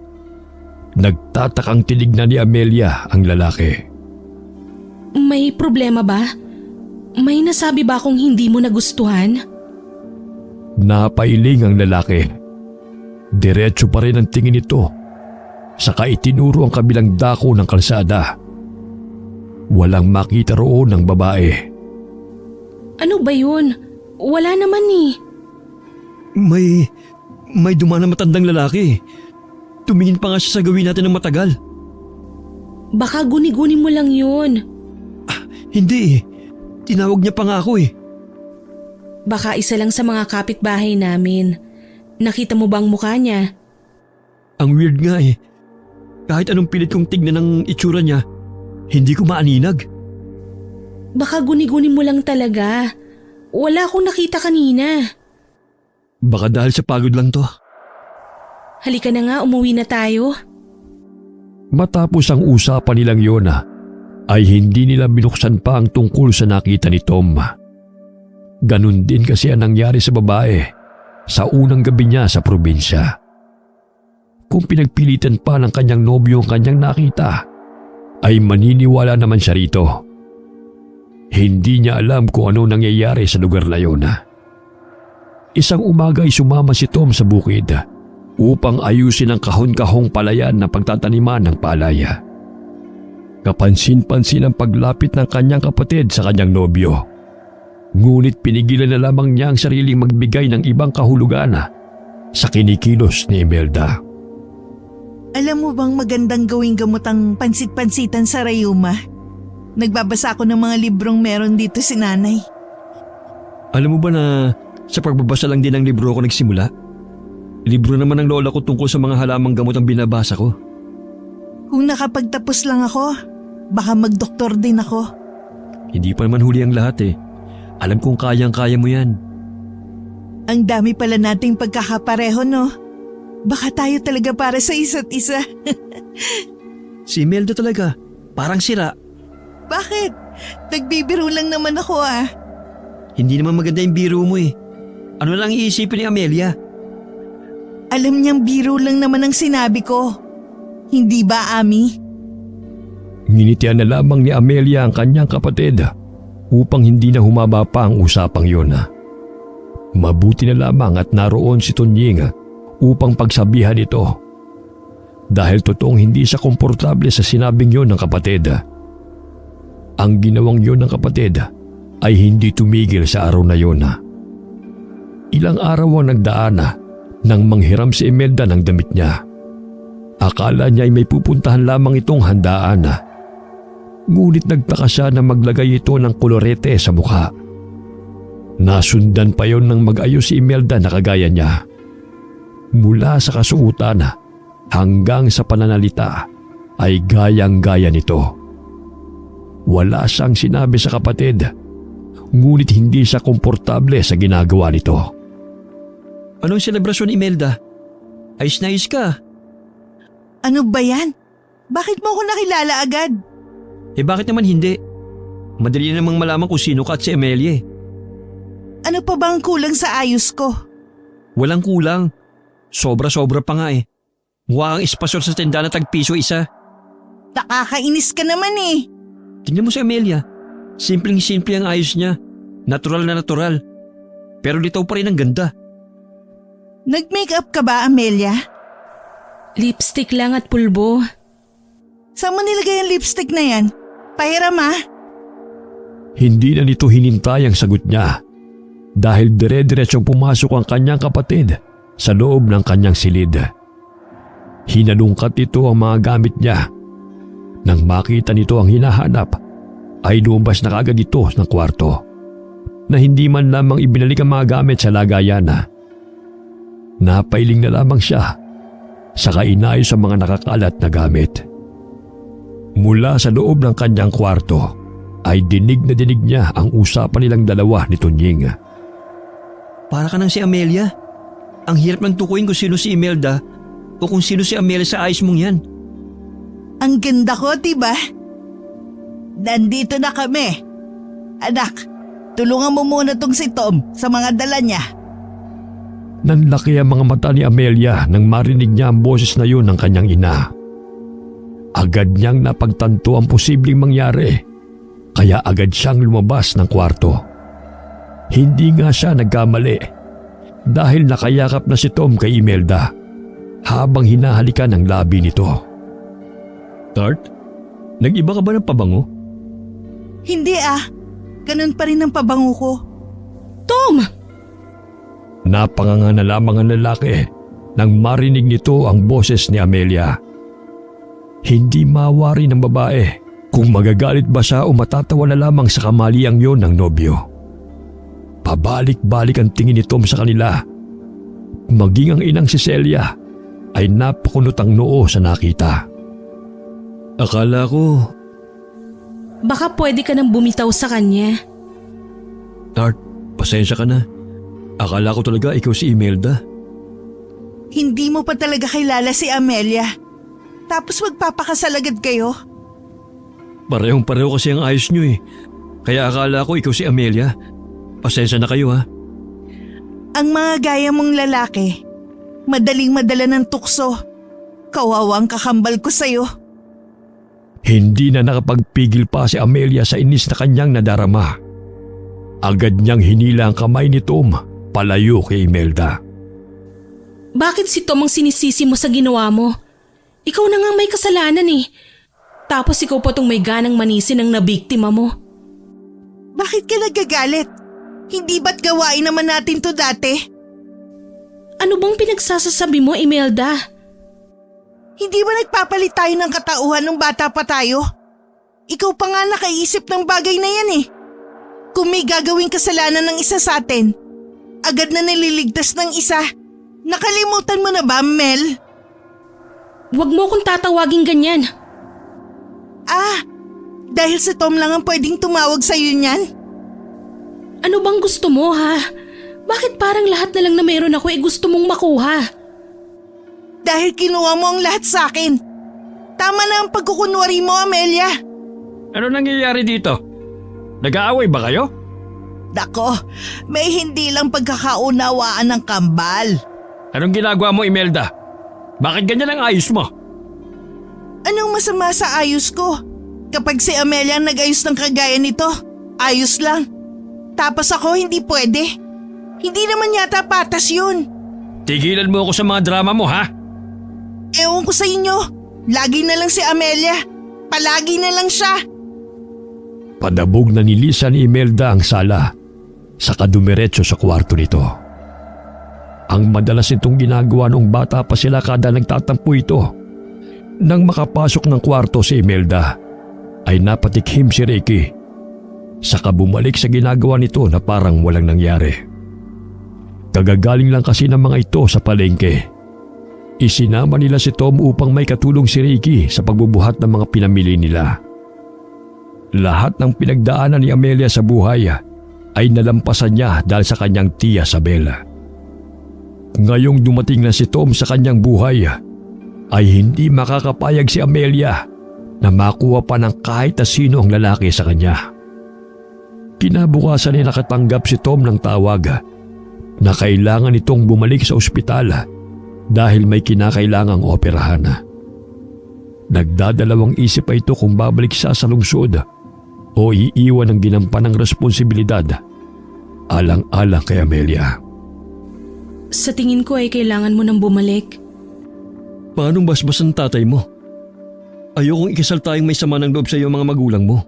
Nagtatakang tinignan ni Amelia ang lalaki. May problema ba? May nasabi ba akong hindi mo nagustuhan? Napailing ang lalaki. Diretso pa rin ang tingin nito. Saka itinuro ang kabilang dako ng kalsada. Walang makita roon ng babae. Ano ba yun? Wala naman eh. May dumaan na matandang lalaki. Tumingin pa nga siya sa gawin natin ng matagal. Baka guni-guni mo lang yun. Hindi eh. Tinawag niya pa nga ako eh. Baka isa lang sa mga kapitbahay namin. Nakita mo bang mukha niya? Ang weird nga eh. Kahit anong pilit kong tignan ng itsura niya, hindi ko maaninag. Baka guni-guni mo lang talaga. Wala akong nakita kanina. Baka dahil sa pagod lang to. Halika na nga, umuwi na tayo. Matapos ang usapan nilang yun ay hindi nila binuksan pa ang tungkol sa nakita ni Tom. Ganun din kasi ang nangyari sa babae sa unang gabi niya sa probinsya. Kung pinagpilitan pa ng kanyang nobyo ang kanyang nakita, ay maniniwala naman siya rito. Hindi niya alam kung ano nangyayari sa lugar na yun. Isang umaga ay sumama si Tom sa bukid upang ayusin ang kahon-kahong palayan na pagtataniman ng palaya. Kapansin-pansin ang paglapit ng kanyang kapatid sa kanyang nobyo. Ngunit pinigilan na lamang niya ang sariling magbigay ng ibang kahulugan sa kinikilos ni Imelda. Alam mo bang magandang gawing gamotang pansit-pansitan sa rayuma? Nagbabasa ako ng mga librong meron dito si nanay. Alam mo ba na sa pagbabasa lang din ng libro ako nagsimula? Libro naman ng lola ko tungkol sa mga halamang gamot ang binabasa ko. Kung nakapagtapos lang ako, baka magdoktor din ako. Hindi pa naman huli ang lahat eh. Alam kong kayang-kaya mo yan. Ang dami pala nating pagkakapareho, no? Baka tayo talaga para sa isa't isa. Si Imelda talaga, parang sira. Bakit? Nagbibiro lang naman ako ah. Hindi naman maganda yung biro mo eh. Ano lang iisipin ni Amelia? Alam niyang biro lang naman ang sinabi ko. Hindi ba, Ami? Nginitian na lamang ni Amelia ang kanyang kapatid upang hindi na humaba pa ang usapang yun. Mabuti na lamang at naroon si Tonying upang pagsabihan ito. Dahil totoong hindi siya komportable sa sinabing yun ng kapatid. Ang ginawang yun ng kapatid ay hindi tumigil sa araw na yun. Ilang araw ang nagdaan nang manghiram si Imelda ng damit niya. Akala niya ay may pupuntahan lamang itong handaan. Ngunit nagtaka siya na maglagay ito ng kolorete sa mukha. Nasundan pa yon ng mag-ayos si Imelda na kagaya niya. Mula sa kasuotan hanggang sa pananalita ay gayang-gaya nito. Wala siyang sinabi sa kapatid, ngunit hindi siya komportable sa ginagawa nito. Anong selebrasyon, Imelda? Ayos na ayos ka. Ano ba yan? Bakit mo ako nakilala agad? Eh bakit naman hindi? Madali namang malaman kung sino ka at si Amelia. Ano pa bang kulang sa ayos ko? Walang kulang. Sobra-sobra pa nga eh. Mukha kang espasyon sa tenda na tagpiso isa. Nakakainis ka naman eh. Tingnan mo si Amelia. Simpleng-simple ang ayos niya. Natural na natural. Pero litaw pa rin ang ganda. Nag-makeup ka ba, Amelia? Lipstick lang at pulbo. Saan mo nilagay ang lipstick na yan? Pahiram ah. Hindi na nito hinintay ang sagot niya dahil dire-diretsong pumasok ang kanyang kapatid sa loob ng kanyang silid. Hinalungkat nito ang mga gamit niya. Nang makita nito ang hinahanap, ay lumabas na kagad ito ng kwarto na hindi man lamang ibinalik ang mga gamit sa lagayan. Napailing na lamang siya saka inayos ang mga nakakalat na gamit. Mula sa loob ng kanyang kwarto ay dinig na dinig niya ang usapan nilang dalawa ni Tonying. Para ka nang si Amelia. Ang hirap ng tukuyin kung sino si Imelda o kung sino si Amelia sa ayos mong yan. Ang ganda ko, diba? Nandito na kami. Anak, tulungan mo muna tong si Tom sa mga dala niya. Nanlaki ang mga mata ni Amelia nang marinig niya ang boses na yun ng kanyang ina. Agad niyang napagtanto ang posibleng mangyari, kaya agad siyang lumabas ng kwarto. Hindi nga siya nagkamali dahil nakayakap na si Tom kay Imelda habang hinahalikan ang labi nito. Tart, nag-iba ka ba ng pabango? Hindi ganun pa rin ang pabango ko. Tom! Napanganga na lamang ang lalaki nang marinig nito ang boses ni Amelia. Hindi mawari ng babae kung magagalit ba siya o matatawa na lamang sa kamaliang yon ng nobyo. Pabalik-balik ang tingin ni Tom sa kanila. Maging ang inang si Celia ay napakunot ang noo sa nakita. Akala ko, Baka pwede ka nang bumitaw sa kanya. Tart, pasensya ka na. Akala ko talaga ikaw si Imelda. Hindi mo pa talaga kilala si Amelia. Tapos magpapakasal agad kayo? Parehong-pareho kasi ang ayos nyo eh. Kaya akala ko ikaw si Amelia. Pasensya na kayo ha. Ang mga gaya mong lalaki, madaling madala ng tukso. Kawawang kakambal ko sa'yo. Hindi na nakapagpigil pa si Amelia sa inis na kanyang nadarama. Agad niyang hinila ang kamay ni Tom palayo kay Imelda. Bakit si Tom ang sinisisi mo sa ginawa mo? Ikaw na nga may kasalanan eh. Tapos ikaw pa tong may ganang manisin ang nabiktima mo. Bakit ka nagagalit? Hindi ba't gawain naman natin to dati? Ano bang pinagsasasabi mo, Imelda? Hindi ba nagpapalit tayo ng katauhan nung bata pa tayo? Ikaw pa nga nakaisip ng bagay na yan eh. Kung may gagawing kasalanan ng isa sa atin, agad na nililigtas ng isa. Nakalimutan mo na ba, Mel? Huwag mo kong tatawagin ganyan. Dahil si Tom lang ang pwedeng tumawag sa'yo niyan? Ano bang gusto mo ha? Bakit parang lahat na lang na meron ako gusto mong makuha? Dahil kinuha mo ang lahat sa akin. Tama na ang pagkukunwari mo, Amelia. Ano nangyayari dito? Nag-aaway ba kayo? Dako, may hindi lang pagkakaunawaan ng kambal. Anong ginagawa mo, Imelda? Bakit ganyan ang ayos mo? Anong masama sa ayos ko? Kapag si Amelia ang nag-ayos ng kagaya nito, ayos lang. Tapos ako hindi pwede. Hindi naman yata patas yun. Tigilan mo ako sa mga drama mo, ha? Ewan ko sa inyo, lagi na lang si Amelia. Palagi na lang siya. Padabog na nilisan ni Imelda ang sala, saka dumiretso sa kwarto nito. Ang madalas itong ginagawa noong bata pa sila kada nagtatampo ito. Nang makapasok ng kwarto si Imelda, ay napatikhim si Ricky. Saka bumalik sa ginagawa nito na parang walang nangyari. Kagagaling lang kasi ng mga ito sa palengke. Isinama nila si Tom upang may katulong si Ricky sa pagbubuhat ng mga pinamili nila. Lahat ng pinagdaanan ni Amelia sa buhay ay nalampasan niya dahil sa kanyang tiya Sabela. Ngayong dumating na si Tom sa kanyang buhay, ay hindi makakapayag si Amelia na makuha pa ng kahit na sino ang lalaki sa kanya. Kinabukasan ay nakatanggap si Tom ng tawag na kailangan itong bumalik sa ospital dahil may kinakailangang operahan. Nagdadalawang isip pa ito kung babalik siya sa lungsod o iiwan ang ginampanang responsibilidad alang-alang kay Amelia. Sa tingin ko ay kailangan mo nang bumalik. Paano basbas ang tatay mo? Ayokong ikasal tayong may sama ng loob sa iyo mga magulang mo.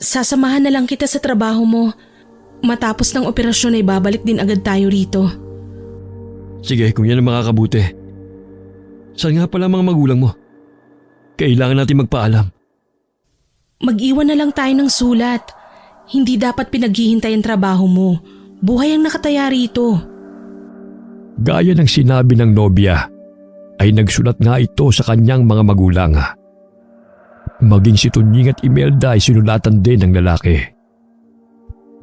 Sasamahan na lang kita sa trabaho mo. Matapos ng operasyon ay babalik din agad tayo rito. Sige, kung yan ang makakabuti. Saan nga pala mga magulang mo? Kailangan natin magpaalam. Mag-iwan na lang tayo ng sulat. Hindi dapat pinaghihintay ang trabaho mo. Buhay ang nakataya rito. Gaya ng sinabi ng nobya, ay nagsulat nga ito sa kanyang mga magulang. Maging si Tunying at Imelda ay sinulatan din ng lalaki.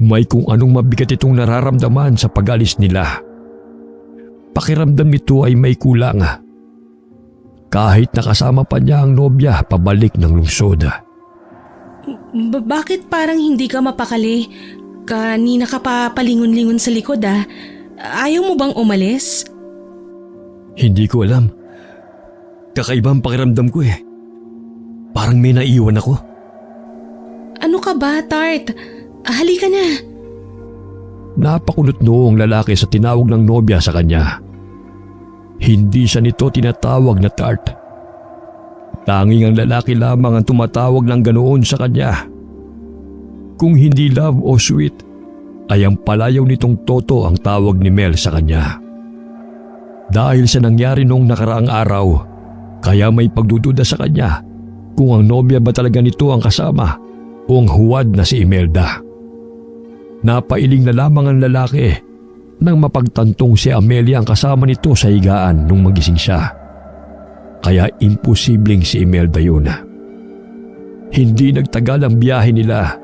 May kung anong mabigat itong nararamdaman sa pag-alis nila. pakiramdam nito ay may kulang. Kahit nakasama pa niya ang nobya pabalik ng lungsod. Bakit parang hindi ka mapakali? Kanina ka pa palingon-lingon sa likod ah. Ayaw mo bang umalis? Hindi ko alam. Kakaibang pakiramdam ko eh. Parang may naiwan ako. Ano ka ba, Tart? Halika na. Napakunot noong lalaki sa tinawag ng nobya sa kanya. Hindi siya nito tinatawag na Tart. Tanging ang lalaki lamang ang tumatawag ng ganoon sa kanya. Kung hindi love o sweet, ay ang palayaw nitong Toto ang tawag ni Mel sa kanya. Dahil sa nangyari noong nakaraang araw, kaya may pagdududa sa kanya kung ang nobya ba talaga nito ang kasama o ang huwad na si Imelda. Napailing na lamang ang lalaki nang mapagtantong si Amelia ang kasama nito sa higaan nung magising siya. Kaya imposibleng si Imelda yun. Hindi nagtagal ang biyahe nila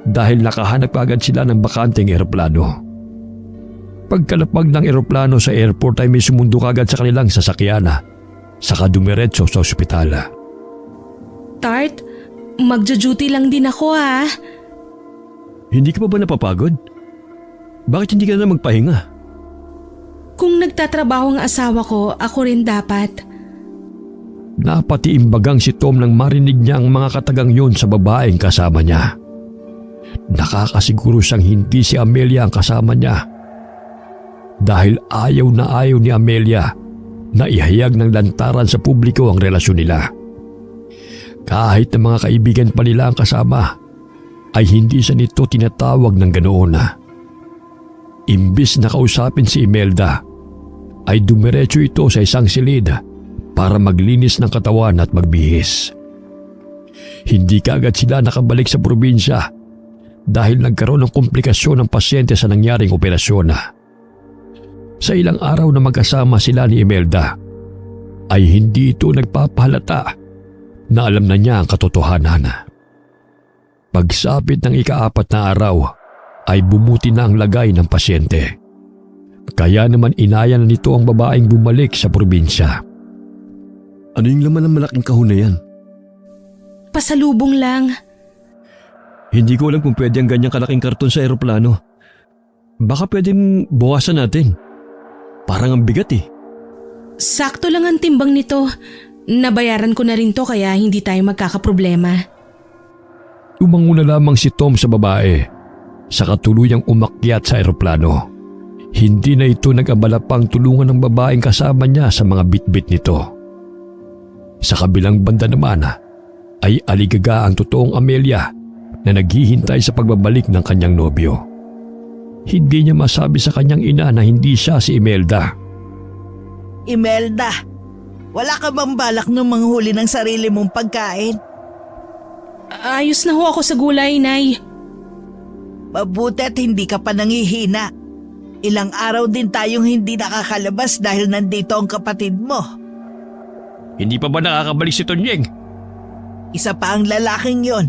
dahil nakahanap agad sila ng bakanteng eroplano. Pagkalapag ng eroplano sa airport ay may sumundo kagad sa kanilang sasakyan saka dumiretso sa ospital. Tart, magjo-duty lang din ako ah. Hindi ka pa ba napapagod? Bakit hindi ka na magpahinga? Kung nagtatrabaho ang asawa ko, ako rin dapat. Napatiimbagang si Tom nang marinig niya ang mga katagang yun sa babaeng kasama niya. Nakakasiguro siyang hindi si Amelia ang kasama niya. Dahil ayaw na ayaw ni Amelia na ihayag ng lantaran sa publiko ang relasyon nila. Kahit na mga kaibigan pa nila ang kasama, ay hindi siya nito tinatawag ng ganoon. Imbis na kausapin si Imelda, ay dumiretso ito sa isang silid para maglinis ng katawan at magbihis. Hindi kaagad sila nakabalik sa probinsya dahil nagkaroon ng komplikasyon ng pasyente sa nangyaring operasyon. Sa ilang araw na magkasama sila ni Imelda, ay hindi ito nagpapahalata na alam na niya ang katotohanan. Pagsapit ng ika-4 na araw, ay bumuti na ang lagay ng pasyente. Kaya naman inaya na nito ang babaeng bumalik sa probinsya. Ano yung laman ng malaking kahon na yan? Pasalubong lang. Hindi ko alam kung pwede ang ganyang kalaking karton sa eroplano. Baka pwedeng buwasan natin. Parang ang bigat eh. Sakto lang ang timbang nito. Nabayaran ko na rin to kaya hindi tayo magkakaproblema. Umanguna lamang si Tom sa babae sa katuluyang umakyat sa eroplano. Hindi na ito nag-abala pang tulungan ng babaeng kasama niya sa mga bitbit nito. Sa kabilang banda naman ay aligaga ang totoong Amelia na naghihintay sa pagbabalik ng kanyang nobyo. Hindi niya masabi sa kanyang ina na hindi siya si Imelda. Imelda, wala ka bang balak nung manghuli ng sarili mong pagkain? Ayos na ho ako sa gulay, Nay. Mabuti at hindi ka pa nangihina. Ilang araw din tayong hindi nakakalabas dahil nandito ang kapatid mo. Hindi pa ba nakakabalik si Tonyeng? Isa pa ang lalaking yon.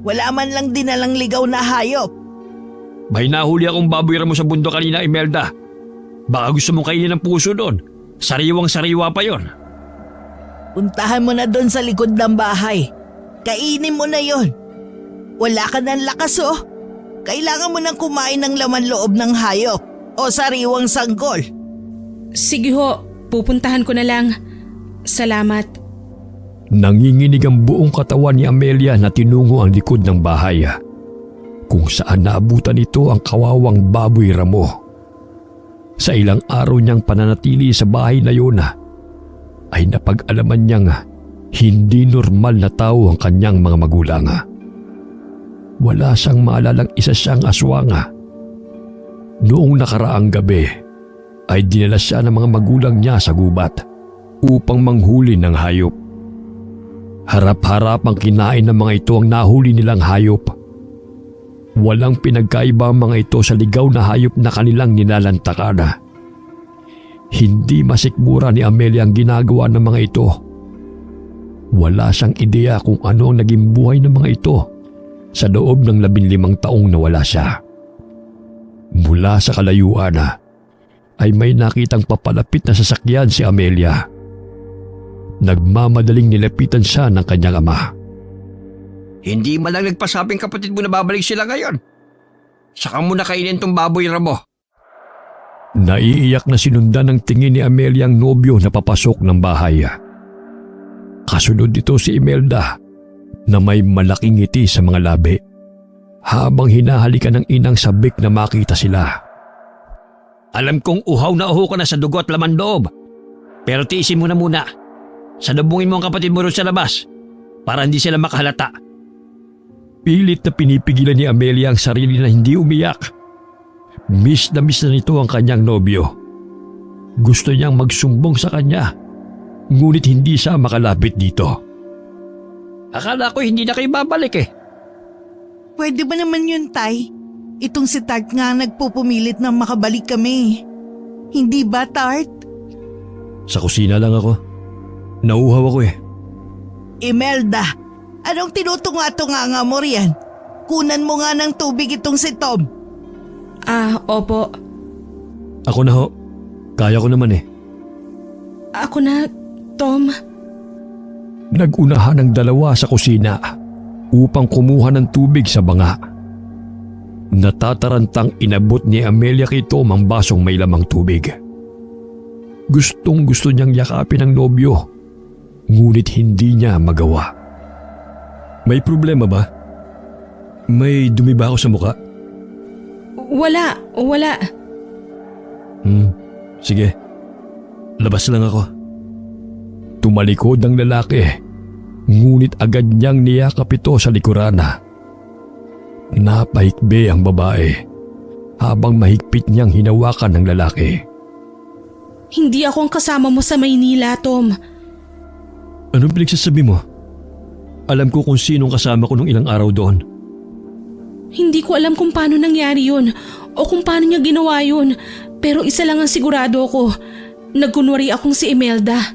Wala man lang dinalang ligaw na hayop. May nahuli akong baboy ramo sa bundok kanina, Imelda. Baka gusto mong kainin ng puso doon. Sariwang-sariwa pa yon. Puntahan mo na doon sa likod ng bahay. Kainin mo na yon. Wala ka ng lakas oh. Kailangan mo nang kumain ng laman loob ng hayop o sariwang sanggol. Sige ho, pupuntahan ko na lang. Salamat. Nanginginig ang buong katawan ni Amelia na tinungo ang likod ng bahay. Kung saan naabutan ito ang kawawang baboy ramo. Sa ilang araw niyang pananatili sa bahay na yun, ay napag-alaman niyang hindi normal na tao ang kanyang mga magulang. Wala siyang maalalang isa siyang aswang. Noong nakaraang gabi ay dinala siya ng mga magulang niya sa gubat upang manghuli ng hayop. Harap-harap ang kinain ng mga ito ang nahuli nilang hayop. Walang pinagkaiba ang mga ito sa ligaw na hayop na kanilang nilalantakan. Hindi masikmura ni Amelia ang ginagawa ng mga ito. Wala siyang ideya kung ano ang naging buhay ng mga ito sa loob ng 15 taong nawala siya. Mula sa kalayuan, ay may nakitang papalapit na sasakyan si Amelia. Nagmamadaling nilapitan siya ng kanyang ama. Hindi man lang nagpasabing kapatid mo na babalik sila ngayon. Saka mo na kainin tong baboy ramo. Naiiyak na sinundan ng tingin ni Amelia ang nobyo na papasok ng bahay. Kasunod dito si Imelda na may malaking ngiti sa mga labi habang hinahalikan ng inang sabik na makita sila. Alam kong uhaw na uho ka na sa dugo at laman loob. Pero tiisin mo na muna. Salubungin mo ang kapatid mo ron sa labas para hindi sila makahalata. Pilit na pinipigilan ni Amelia ang sarili na hindi umiyak. Miss na nito ang kanyang nobyo. Gusto niyang magsumbong sa kanya, ngunit hindi siya makalapit dito. Akala ko hindi na kayo babalik eh. Pwede ba naman yun, Tay? Itong si Tart nga nagpupumilit na makabalik kami. Hindi ba, Tart? Sa kusina lang ako. Nauuhaw ako eh. Imelda, anong tinutunga-tunga mo riyan? Kunan mo nga ng tubig itong si Tom. Opo. Ako na ho. Kaya ko naman eh. Ako na, Tom. Nag-unahan ang dalawa sa kusina upang kumuha ng tubig sa banga. Natatarantang inabot ni Amelia kay Tom ang basong may lamang tubig. Gustong gusto niyang yakapin ang nobyo, ngunit hindi niya magawa. May problema ba? May dumi ba ako sa muka? Wala. Sige. Labas lang ako. Tumalikod ang lalaki, ngunit agad niyang niyakap ito sa likuran. Napahikbi ang babae habang mahigpit niyang hinawakan ng lalaki. Hindi ako ang kasama mo sa Maynila, Tom. Anong pinagsasabi mo? Alam ko kung sinong kasama ko nung ilang araw doon. Hindi ko alam kung paano nangyari yun o kung paano niya ginawa yun. Pero isa lang ang sigurado ko. Nagkunwari akong si Imelda.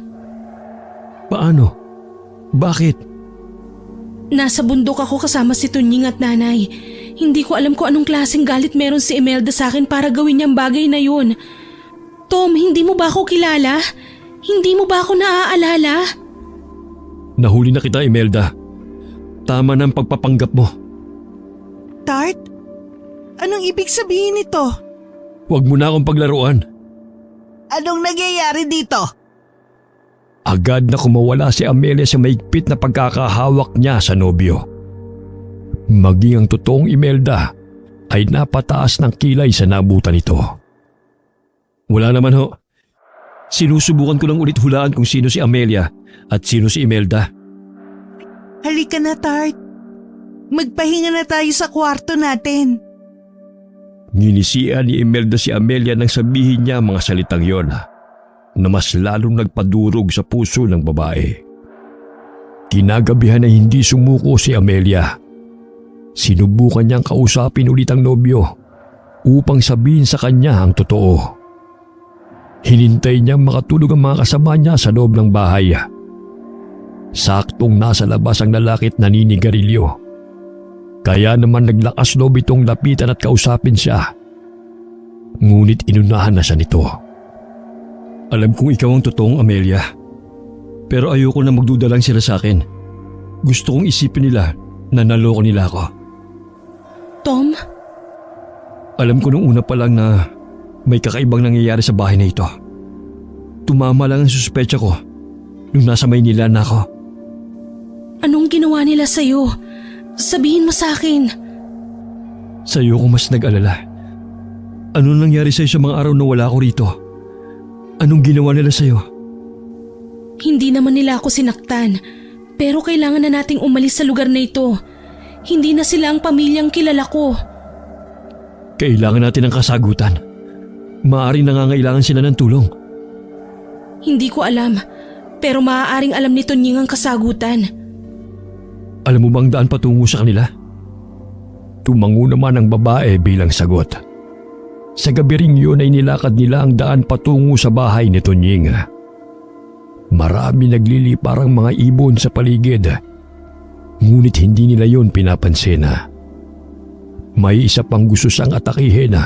Paano? Bakit? Nasa bundok ako kasama si Tunying at nanay. Hindi ko alam kung anong klaseng galit meron si Imelda sa akin para gawin niyang bagay na yun. Tom, hindi mo ba ako kilala? Hindi mo ba ako naaalala? Nahuli na kita, Imelda. Tama na ang pagpapanggap mo. Tart? Anong ibig sabihin nito? Huwag mo na akong paglaruan. Anong nangyayari dito? Agad na kumawala si Amelia sa mahigpit na pagkakahawak niya sa nobyo. Maging ang totoong Imelda ay napataas ng kilay sa nabutan nito. Wala naman ho. Sinusubukan ko lang ulit hulaan kung sino si Amelia at sino si Imelda. Halika na, Tart. Magpahinga na tayo sa kwarto natin. Nginisian ni Imelda si Amelia nang sabihin niya ang mga salitang yon na mas lalong nagpadurog sa puso ng babae. Kinagabihan na hindi sumuko si Amelia. Sinubukan niyang kausapin ulit ang nobyo upang sabihin sa kanya ang totoo. Hinintay niyang makatulog ang mga kasama niya sa loob ng bahay. Saktong nasa labas ang lalaki at naninigarilyo. Kaya naman naglakas loob itong lapitan at kausapin siya. Ngunit inunahan na siya nito. Alam kong ikaw ang totoong Amelia. Pero ayoko na magduda lang sila sa akin. Gusto kong isipin nila na naloko nila ako. Tom? Alam ko nung una pa lang na may kakaibang nangyayari sa bahay na ito. Tumama lang ang suspecha ko nung nasa Maynila na ako. Anong ginawa nila sa'yo? Sabihin mo sa akin. Sa'yo ko mas nag-alala. Anong nangyari sa'yo sa mga araw na wala ako rito? Anong ginawa nila sa'yo? Hindi naman nila ako sinaktan. Pero kailangan na nating umalis sa lugar na ito. Hindi na sila ang pamilyang kilala ko. Kailangan natin ng kasagutan. Maaaring nangangailangan sila ng tulong. Hindi ko alam. Pero maaaring alam ni Tunying ang kasagutan. Alam mo bang daan patungo sa kanila? Tumango naman ang babae bilang sagot. Sa gabi ring yun ay nilakad nila ang daan patungo sa bahay ni Tunying. Marami nagliliparang mga ibon sa paligid. Ngunit hindi nila yun pinapansin. May isa pang gusto siyang atakihin.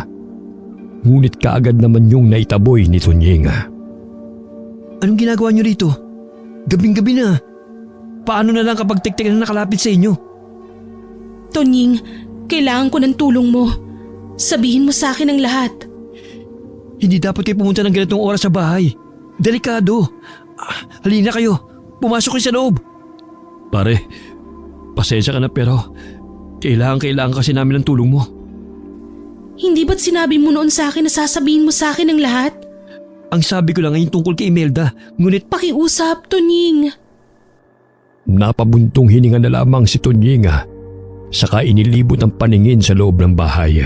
Ngunit kaagad naman yung naitaboy ni Tunying. Anong ginagawa niyo rito? Gabing-gabi na. Paano na lang kapag tik-tik na nakalapit sa inyo? Tonying, kailangan ko ng tulong mo. Sabihin mo sa akin ang lahat. Hindi dapat kayo pumunta ng ganitong oras sa bahay. Delikado. Halina kayo. Pumasok kayo sa loob. Pare, pasensya ka na pero kailangan kasi namin ng tulong mo. Hindi ba't sinabi mo noon sa akin na sasabihin mo sa akin ang lahat? Ang sabi ko lang ngayon tungkol kay Imelda. Ngunit Pakiusap, Tonying. Napabuntong hininga na lamang si Tunying saka inilibot ang paningin sa loob ng bahay.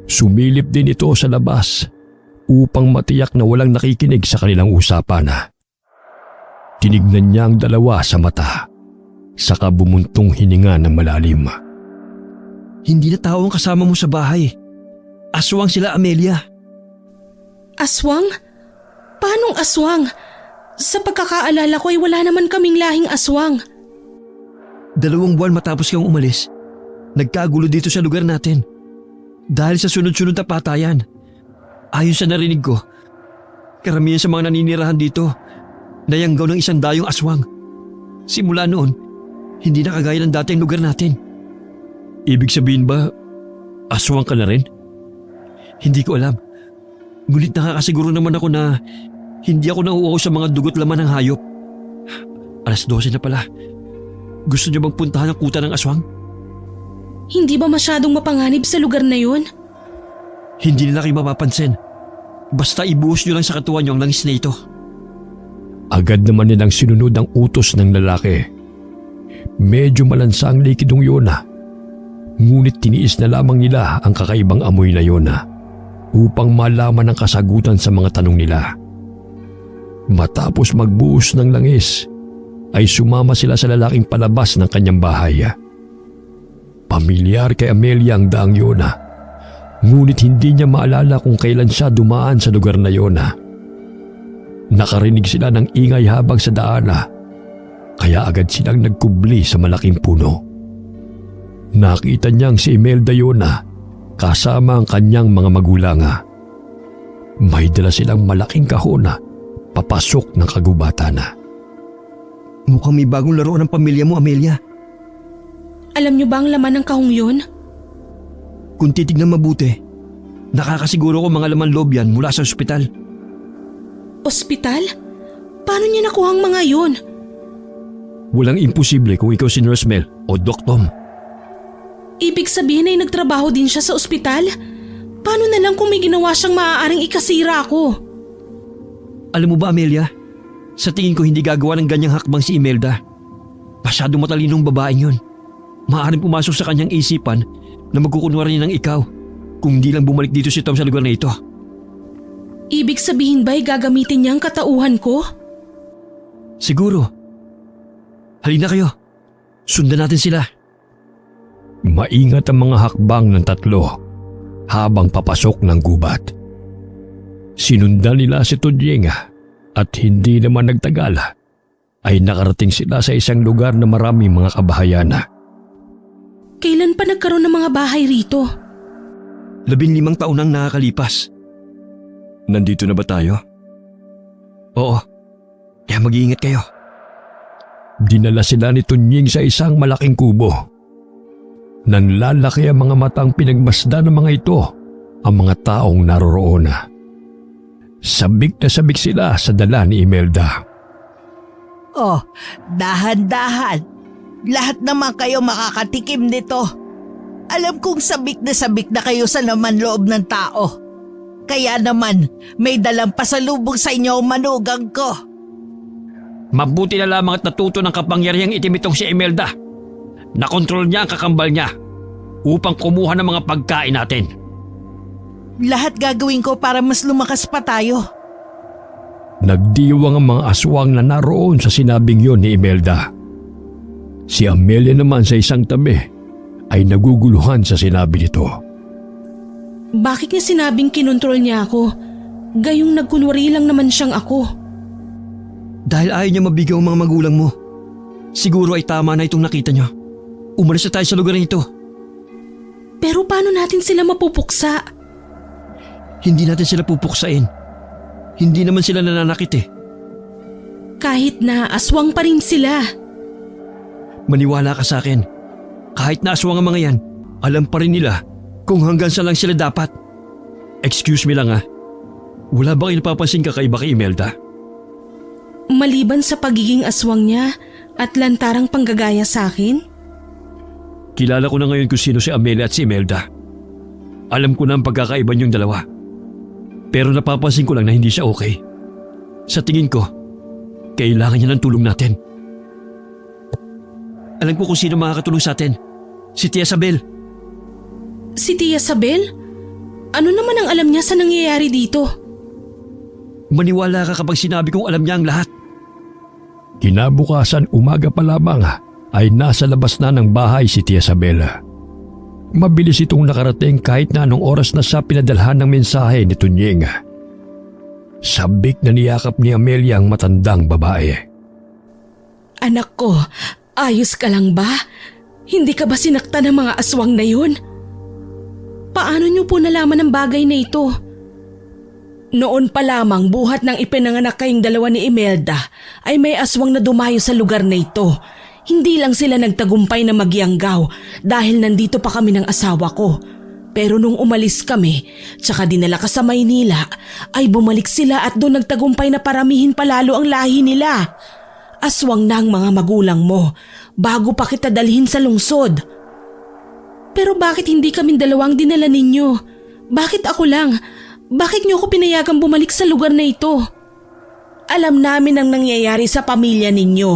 Sumilip din ito sa labas upang matiyak na walang nakikinig sa kanilang usapan. Tinignan niya ang dalawa sa mata saka bumuntong hininga ng malalim. hindi na tao ang kasama mo sa bahay. Aswang sila, Amelia. Aswang? Paanong aswang? Sa pagkakaalala ko ay wala naman kaming lahing aswang. 2 buwan matapos kang umalis, nagkagulo dito sa lugar natin. Dahil sa sunod-sunod na patayan. Ayon sa narinig ko, karamihan sa mga naninirahan dito, nayanggaw ng 100 aswang. Simula noon, hindi na kagaya ng dating lugar natin. Ibig sabihin ba, aswang ka na rin? Hindi ko alam. Ngunit nakakasiguro naman ako na hindi ako nauuhaw sa mga dugot laman ng hayop. 12:00 na pala. Gusto niyo bang puntahan ang kuta ng aswang? Hindi ba masyadong mapanganib sa lugar na yun? Hindi nila kayo mapapansin. Basta ibuhos niyo lang sa katawan niyo ang langis na ito. Agad naman nilang sinunod ang utos ng lalaki. Medyo malansa ang likidong yun ngunit tiniis na lamang nila ang kakaibang amoy na yun upang malaman ang kasagutan sa mga tanong nila. Matapos magbuhos ng langis, ay sumama sila sa lalaking palabas ng kanyang bahay. Pamilyar kay Amelia ang daang yun ngunit hindi niya maalala kung kailan siya dumaan sa lugar na yun. Nakarinig sila ng ingay habang sa daan kaya agad silang nagkubli sa malaking puno. Nakita niyang si Imelda yun kasama ang kanyang mga magulang. May dala silang malaking kahon papasok ng kagubatan. Mukhang may bagong laro ng pamilya mo, Amelia. Alam niyo ba ang laman ng kahong yun? Kung titignan mabuti, nakakasiguro ko mga laman loob yan mula sa ospital. Ospital? Paano niya nakuha ang mga yun? Walang imposible kung ikaw si Nurse Mel o Doc Tom. Ibig sabihin ay nagtrabaho din siya sa ospital? Paano na lang kung may ginawa siyang maaaring ikasira ako? Alam mo ba, Amelia? Sa tingin ko hindi gagawa ng ganyang hakbang si Imelda. Masyadong matalinong babaeng yun. Maaaring pumasok sa kanyang isipan na magkukunwari ng ikaw kung hindi lang bumalik dito si Tom sa lugar na ito. Ibig sabihin ba'y gagamitin niya ang katauhan ko? Siguro. Halina kayo. Sundan natin sila. Maingat ang mga hakbang ng tatlo habang papasok ng gubat. Sinundan nila si Tunying at hindi naman nagtagal ay nakarating sila sa isang lugar na maraming mga kabahayan. Kailan pa nagkaroon ng mga bahay rito? 15 taon nang nakakalipas. Nandito na ba tayo? Oo. Kaya mag-iingat kayo. Dinala sila ni Tunying sa isang malaking kubo. Nanlalaki ang mga matang pinagmasdan ng mga ito ang mga taong naroroon. Sabik na sabik sila sa dala ni Imelda. Oh, dahan-dahan. Lahat naman kayo makakatikim nito. Alam kong sabik na kayo sa laman loob ng tao. Kaya naman, may dalang pasalubong sa inyo ang manugang ko. Mabuti na lamang at natuto ng kapangyarihang itim itong si Imelda. Nakontrol niya ang kakambal niya upang kumuha ng mga pagkain natin. Lahat gagawin ko para mas lumakas pa tayo. Nagdiwang ang mga aswang na naroon sa sinabing yon ni Imelda. Si Amelia naman sa isang tabi ay naguguluhan sa sinabi nito. Bakit niya sinabing kinontrol niya ako? Gayong nagkunwari lang naman siyang ako. Dahil ayaw niya mabigaw ang mga magulang mo. Siguro ay tama na itong nakita niyo. Umalis na tayo sa lugar na ito. Pero paano natin sila mapupuksa? Hindi natin sila pupuksain. Hindi naman sila nananakit eh. Kahit na aswang pa rin sila. Maniwala ka sa akin. Kahit na aswang ang mga yan, alam pa rin nila kung hanggang saan lang sila dapat. Excuse me lang ah. Wala ba kayo napapansin kakaiba kay Imelda? Maliban sa pagiging aswang niya at lantarang panggagaya sa akin? Kilala ko na ngayon kung sino si Amelia at si Imelda. Alam ko na ang pagkakaiba niyong dalawa. Pero napapansin ko lang na hindi siya okay. Sa tingin ko, kailangan niya ng tulong natin. Alam ko kung sino makakatulong sa atin. Si Tia Sabel. Si Tia Sabel? Ano naman ang alam niya sa nangyayari dito? Maniwala ka kapag sinabi kong alam niya ang lahat. Kinabukasan umaga pa lamang ay nasa labas na ng bahay si Tia Sabel. Mabilis itong nakarating kahit na anong oras na siya pinadalhan ng mensahe ni Tunying. Sabik na niyakap ni Amelia ang matandang babae. Anak ko, ayos ka lang ba? Hindi ka ba sinaktan ng mga aswang na yun? Paano niyo po nalaman ang bagay na ito? Noon pa lamang buhat ng ipinanganak kayong dalawa ni Imelda ay may aswang na dumayo sa lugar na ito. Hindi lang sila nagtagumpay na magyanggaw dahil nandito pa kami ng asawa ko. Pero nung umalis kami, tsaka dinala ka sa Maynila, ay bumalik sila at doon nagtagumpay na paramihin palalo ang lahi nila. Aswang na ang mga magulang mo bago pa kita dalhin sa lungsod. Pero bakit hindi kami dalawang dinala ninyo? Bakit ako lang? Bakit niyo ako pinayagang bumalik sa lugar na ito? Alam namin ang nangyayari sa pamilya ninyo.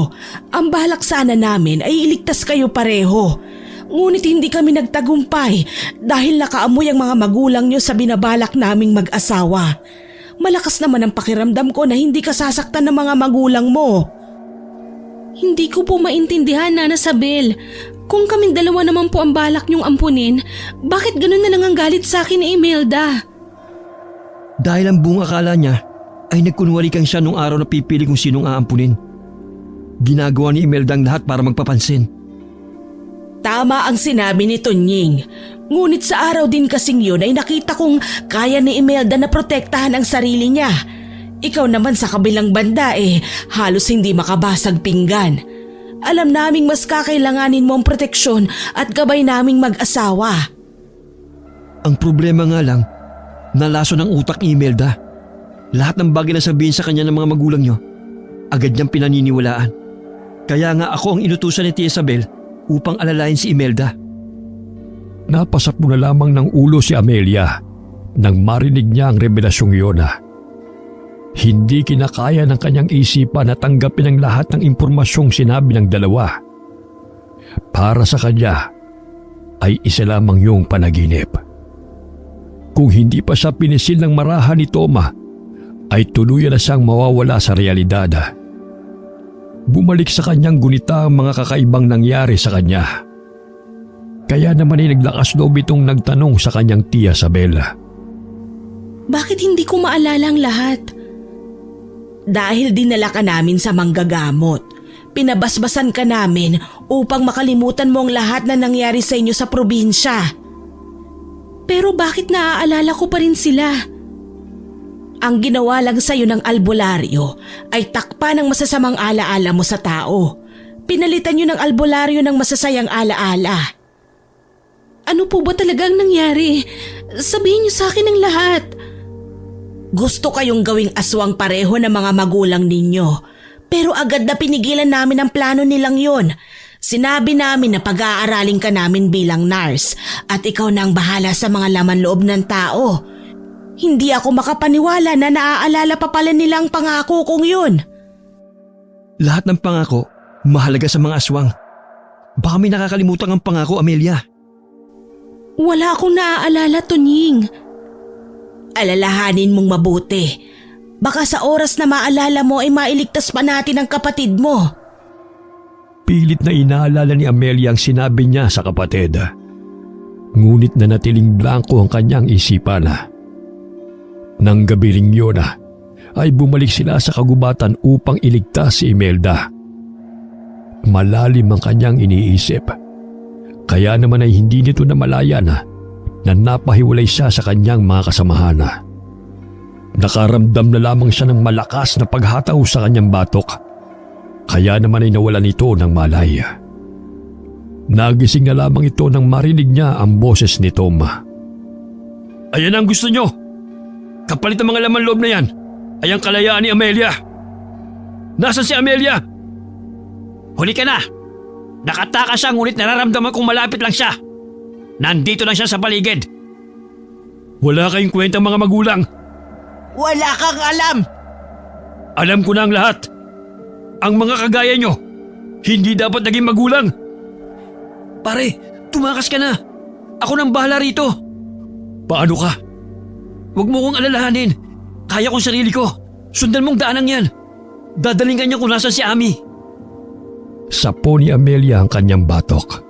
Ang balak sana namin ay iligtas kayo pareho. Ngunit hindi kami nagtagumpay dahil nakaamoy ang mga magulang niyo sa binabalak naming mag-asawa. Malakas naman ang pakiramdam ko na hindi ka sasaktan ng mga magulang mo. Hindi ko po maintindihan, Nana Sabel. Kung kaming dalawa naman po ang balak niyong ampunin, bakit ganun na lang ang galit sa akin ni Imelda? Dahil ang bunga akala niya ay nagkunwari kang siya nung araw na pipili kung sinong aampunin. Ginagawa ni Imelda ang lahat para magpapansin. Tama ang sinabi ni Tunying. Ngunit sa araw din kasing yun ay nakita kong kaya ni Imelda na protektahan ang sarili niya. Ikaw naman sa kabilang banda halos hindi makabasag pinggan. Alam naming mas kakailanganin mo ang proteksyon at gabay naming mag-asawa. Ang problema nga lang, nalaso ng utak ni Imelda. Lahat ng bagay na sabihin sa kanya ng mga magulang niyo, agad niyang pinaniniwalaan. Kaya nga ako ang inutusan ni Tia Isabel upang alalayan si Imelda. Napasap mo na lamang ng ulo si Amelia nang marinig niya ang revelasyong iyon. Hindi kinakaya ng kanyang isipan na tanggapin ang lahat ng impormasyong sinabi ng dalawa. Para sa kanya ay isa lamang yung panaginip. Kung hindi pa siya pinisil ng marahan ni Toma, ay tuluyan na siyang mawawala sa realidad. Bumalik sa kanyang gunita ang mga kakaibang nangyari sa kanya. Kaya naman ay naglakas loob itong nagtanong sa kanyang Tia Sabel. Bakit hindi ko maalala ang lahat? Dahil dinala ka namin sa manggagamot. Pinabasbasan ka namin upang makalimutan mo ang lahat na nangyari sa inyo sa probinsya. Pero bakit naaalala ko pa rin sila? Ang ginawa lang sa'yo ng albularyo ay takpa ng masasamang alaala mo sa tao. Pinalitan nyo ng albularyo ng masasayang alaala. Ano po ba talagang nangyari? Sabihin niyo sa akin ang lahat. Gusto kayong gawing aswang pareho ng mga magulang ninyo. Pero agad na pinigilan namin ang plano nilang yon. Sinabi namin na pag-aaralin ka namin bilang nurse at ikaw na ang bahala sa mga laman loob ng tao. Hindi ako makapaniwala na naaalala pa pala nila ang pangako kong yun. Lahat ng pangako, mahalaga sa mga aswang. Baka may nakakalimutan ang pangako, Amelia. Wala akong naaalala, Tunying. Alalahanin mong mabuti. Baka sa oras na maalala mo ay mailigtas pa natin ang kapatid mo. Pilit na inaalala ni Amelia ang sinabi niya sa kapatid. Ngunit nanatiling blanko ang kanyang isipan. Nang gabi ring yun ay bumalik sila sa kagubatan upang iligtas si Imelda. Malalim ang kanyang iniisip. Kaya naman ay hindi nito namalayan na napahiwalay siya sa kanyang mga kasamahan. Nakaramdam na lamang siya ng malakas na paghataw sa kanyang batok. Kaya naman ay nawalan ito ng malay. Nagising na lamang ito nang marinig niya ang boses ni Tom. Ayan ang gusto nyo. Kapalit ng mga laman loob na yan ay ang kalayaan ni Amelia. Nasaan si Amelia? Huli ka na. Nakatakas siya ngunit nararamdaman kong malapit lang siya. Nandito lang siya sa paligid. Wala kayong kwentang mga magulang. Wala kang alam. Alam ko na ang lahat. Ang mga kagaya nyo, hindi dapat naging magulang. Pare, tumakas ka na. Ako nang bahala rito. Paano ka? Huwag mo kong alalahanin. Kaya kong sarili ko. Sundan mong daanang yan. Dadaling kanya kung nasan si Ami. Sapo ni Amelia ang kanyang batok.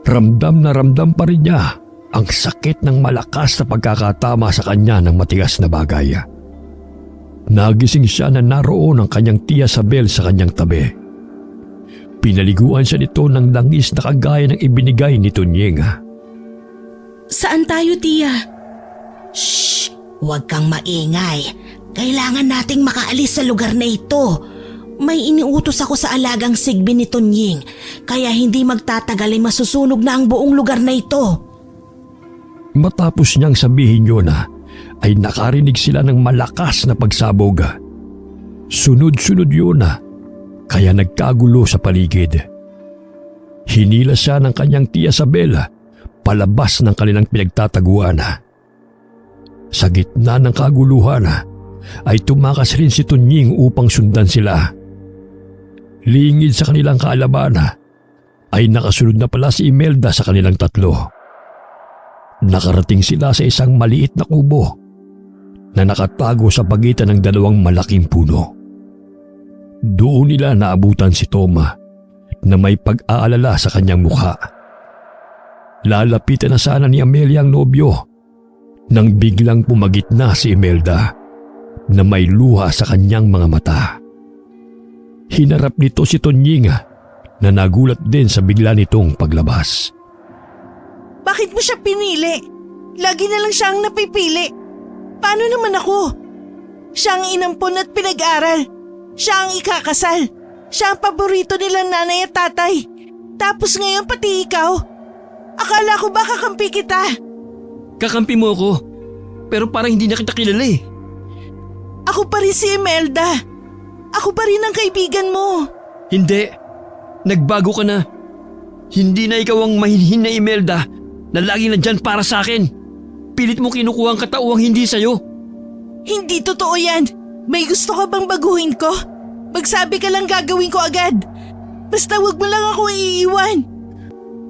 Ramdam na ramdam pa rin niya ang sakit ng malakas na pagkakatama sa kanya ng matigas na bagay. Nagising siya na naroon ang kanyang tiya Sabel sa kanyang tabi. Pinaliguan siya nito ng langis na kagaya ng ibinigay ni Tunying. Saan tayo, tiya? Shh! Huwag kang maingay. Kailangan nating makaalis sa lugar na ito. May iniutos ako sa alagang Sigbi ni Tunying, kaya hindi magtatagal ay masusunog na ang buong lugar na ito. Matapos niyang sabihin yun ay nakarinig sila ng malakas na pagsabog. Sunod-sunod yun kaya nagkagulo sa paligid. Hinila siya ng kanyang tiya Sabel palabas ng kanilang pinagtataguan. Sa gitna ng kaguluhan ay tumakas rin si Tunying upang sundan sila. Lingid sa kanilang kaalaman ay nakasunod na pala si Imelda sa kanilang tatlo. Nakarating sila sa isang maliit na kubo na nakatago sa pagitan ng dalawang malaking puno. Doon nila naabutan si Tom na may pag-aalala sa kanyang mukha. Lalapitan na sana ni Amelia ang nobyo nang biglang pumagitna si Imelda na may luha sa kanyang mga mata. Hinarap nito si Tunying na nagulat din sa bigla nitong paglabas. Bakit mo siya pinili? Lagi na lang siya ang napipili. Paano naman ako? Siya ang inampon at pinag-aral. Siya ang ikakasal. Siya ang paborito nilang nanay at tatay. Tapos ngayon pati ikaw. Akala ko ba kakampi kita? Kakampi mo ako. Pero parang hindi na kita kilala eh. Ako pa rin si Imelda. Ako pa rin ang kaibigan mo. Hindi. Nagbago ka na. Hindi na ikaw ang mahinhin na Imelda na lagi nandyan para sa akin. Pilit mo kinukuha ang katauhang hindi sa'yo. Hindi totoo yan. May gusto ka bang baguhin ko? Magsabi ka lang gagawin ko agad. Basta wag mo lang ako iiwan.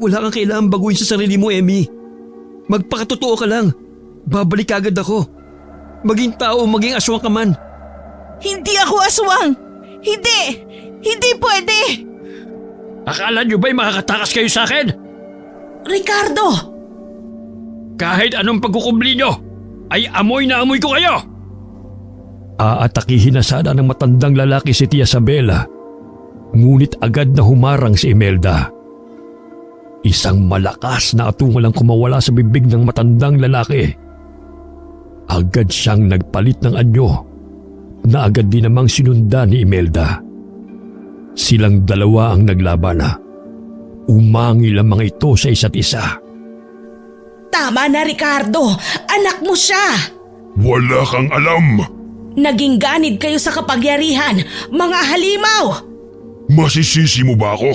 Wala kang kailangang baguhin sa sarili mo, Emmy. Magpakatotoo ka lang. Babalik agad ako. Maging tao o maging aswang ka man. Hindi ako aswang. Hindi! Hindi pwede! Akala niyo ba'y makakatakas kayo sa akin? Ricardo! Kahit anong pagkukubli niyo, ay amoy na amoy ko kayo! Aatakihin na sana ng matandang lalaki si Tia Sabela, ngunit agad na humarang si Imelda. Isang malakas na atungal ang kumawala sa bibig ng matandang lalaki. Agad siyang nagpalit ng anyo na agad din namang sinundan ni Imelda. Silang dalawa ang naglaban. Umangil ang mga ito sa isa't isa. Tama na, Ricardo! Anak mo siya! Wala kang alam! Naging ganid kayo sa kapagyarihan, mga halimaw! Masisisi mo ba ako?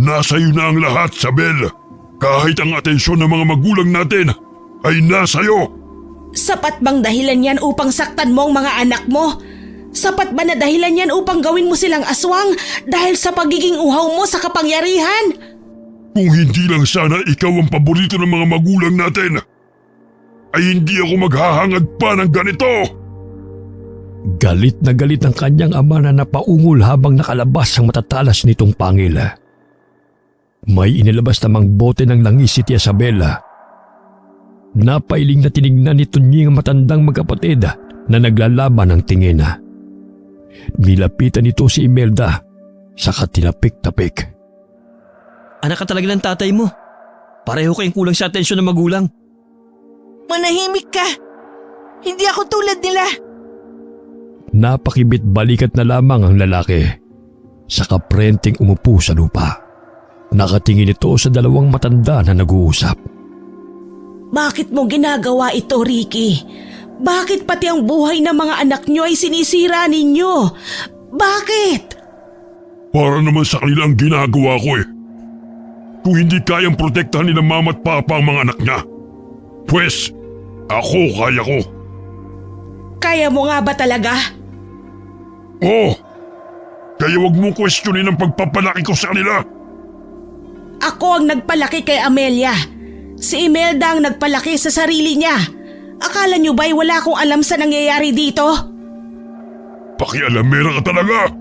Nasa iyo na ang lahat, Sabel. Kahit ang atensyon ng mga magulang natin ay nasa iyo. Sapat bang dahilan yan upang saktan mo ang mga anak mo? Sapat ba na dahilan yan upang gawin mo silang aswang dahil sa pagiging uhaw mo sa kapangyarihan? Kung hindi lang sana ikaw ang paborito ng mga magulang natin, ay hindi ako maghahangad pa ng ganito. Galit na galit ang kanyang ama na napaungol habang nakalabas ang matatalas nitong pangil. May inilabas namang bote ng langis si Tia Sabela. Napailing na tinignan ni Tunying ang matandang magkapatid na naglalaban ng tingin. Nilapitan nito si Imelda, saka tinapik-tapik. Anak ka talaga ng tatay mo. Pareho kayong kulang sa atensyon ng magulang. Manahimik ka. Hindi ako tulad nila. Napakibit balikat na lamang ang lalaki. Saka prenteng umupo sa lupa. Nakatingin ito sa dalawang matanda na nag-uusap. Bakit mo ginagawa ito, Ricky? Bakit pati ang buhay ng mga anak nyo ay sinisira ninyo? Bakit? Para naman sa kanila ang ginagawa ko eh. Kung hindi kayang protektahan nila mama at papa ang mga anak niya, pues ako kaya ko. Kaya mo nga ba talaga? Oo. Kaya wag mong questionin ang pagpapalaki ko sa kanila. Ako ang nagpalaki kay Amelia. Si Imelda ang nagpalaki sa sarili niya. Akala niyo ba'y wala akong alam sa nangyayari dito? Pakialamera ka talaga.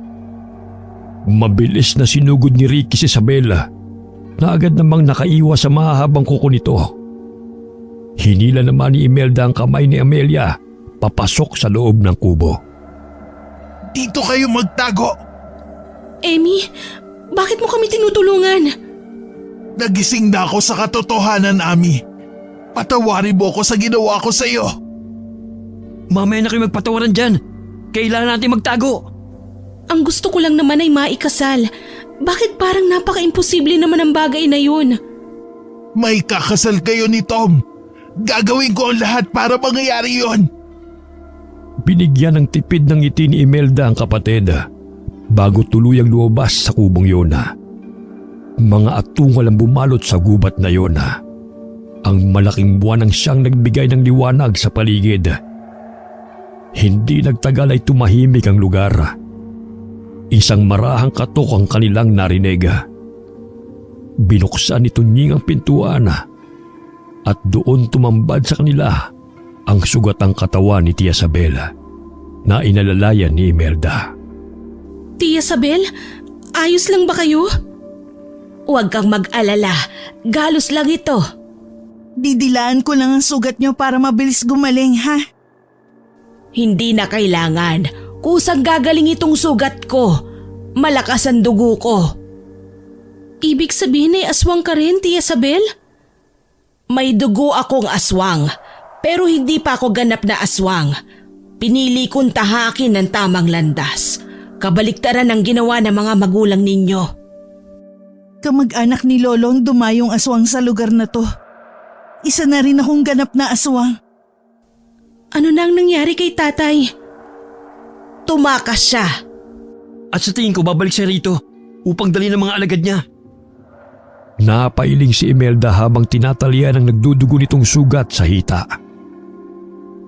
Mabilis na sinugod ni Ricky si Isabela na agad namang nakaiwas sa mahahabang kuko nito. Hinila naman ni Imelda ang kamay ni Amelia papasok sa loob ng kubo. Dito kayo magtago. Amy, bakit mo kami tinutulungan? Nagising na ako sa katotohanan, Ami. Patawarin mo ako sa ginawa ko sa iyo. Mamaya na kayo magpatawaran dyan. Kailangan natin magtago. Ang gusto ko lang naman ay maikasal. Bakit parang napaka-imposible naman ang bagay na yun? May kakasal kayo ni Tom. Gagawin ko ang lahat para mangyayari yon. Binigyan ng tipid ng ngiti ni Imelda ang kapatid bago tuluyang lumabas sa kubong yun. Mga atungal ang bumalot sa gubat na yun. Ang malaking buwan ang siyang nagbigay ng liwanag sa paligid. Hindi nagtagal ay tumahimik ang lugar. Isang marahang katok ang kanilang narinig. Binuksan ni Tunying ang pintuan at doon tumambad sa kanila ang sugatang katawan ni Tia Isabel na inalalayan ni Imelda. Tia Isabel, ayos lang ba kayo? Huwag kang mag-alala. Galos lang ito. Didilaan ko lang ang sugat niyo para mabilis gumaling, ha? Hindi na kailangan. Kusang gagaling itong sugat ko. Malakas ang dugo ko. Ibig sabihin ay aswang ka rin, Tia Isabel? May dugo akong aswang, pero hindi pa ako ganap na aswang. Pinili kong tahakin ng tamang landas. Kabaliktaran ang ginawa ng mga magulang ninyo. Kamag-anak ni Lolo ang dumayong aswang sa lugar na to. Isa na rin akong ganap na aswang. Ano na ang nangyari kay tatay? Tumakas siya. At sa tingin ko babalik siya rito upang dalhin ng mga alagad niya. Napailing si Imelda habang tinatalian ang nagdudugo nitong sugat sa hita.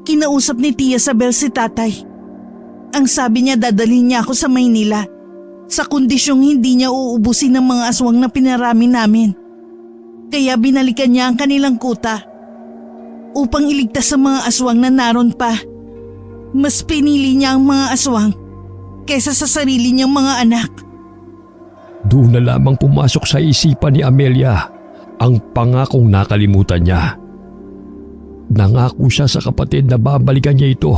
Kinausap ni Tia Isabel si tatay. Ang sabi niya dadalhin niya ako sa Maynila sa kondisyong hindi niya uubusin ng mga aswang na pinarami namin. Kaya binalikan niya ang kanilang kuta upang iligtas sa mga aswang na naroon pa. Mas pinili niya ang mga aswang kaysa sa sarili niyang mga anak. Doon na lamang pumasok sa isipan ni Amelia ang pangakong nakalimutan niya. Nangako siya sa kapatid na babalikan niya ito,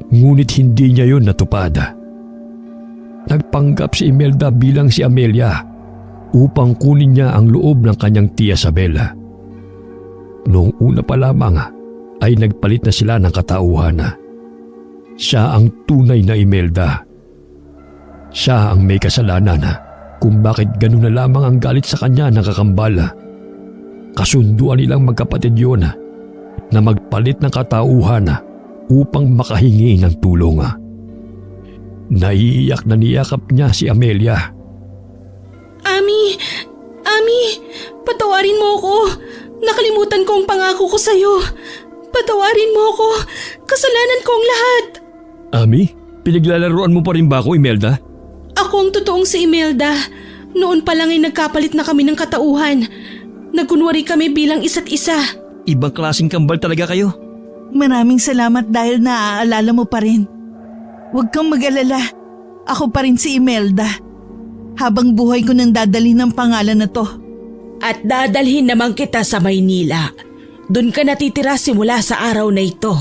ngunit hindi niya yun natupad. Nagpanggap si Imelda bilang si Amelia upang kunin niya ang loob ng kanyang Tia Isabel. Noong una pa lamang ay nagpalit na sila ng katauhan. Siya ang tunay na Imelda. Siya ang may kasalanan kung bakit ganun na lamang ang galit sa kanya ng kakambal. Kasunduan nilang magkapatid yun na magpalit ng katauhan upang makahingi ng tulong. Naiiyak na niyakap niya si Amelia. Ami! Ami! Patawarin mo ako! Nakalimutan ko ang pangako ko sa'yo. Patawarin mo ako! Kasalanan ko ang lahat! Ami, pinaglalaroan mo pa rin ba ako, Imelda? Ako ang totoong si Imelda. Noon pa lang ay nagkapalit na kami ng katauhan. Nagkunwari kami bilang isa't isa. Ibang klaseng kambal talaga kayo. Maraming salamat dahil naaalala mo pa rin. Huwag kang mag-alala. Ako pa rin si Imelda. Habang buhay ko nang dadalhin ng pangalan na to. At dadalhin naman kita sa Maynila. Doon ka natitira simula sa araw na ito.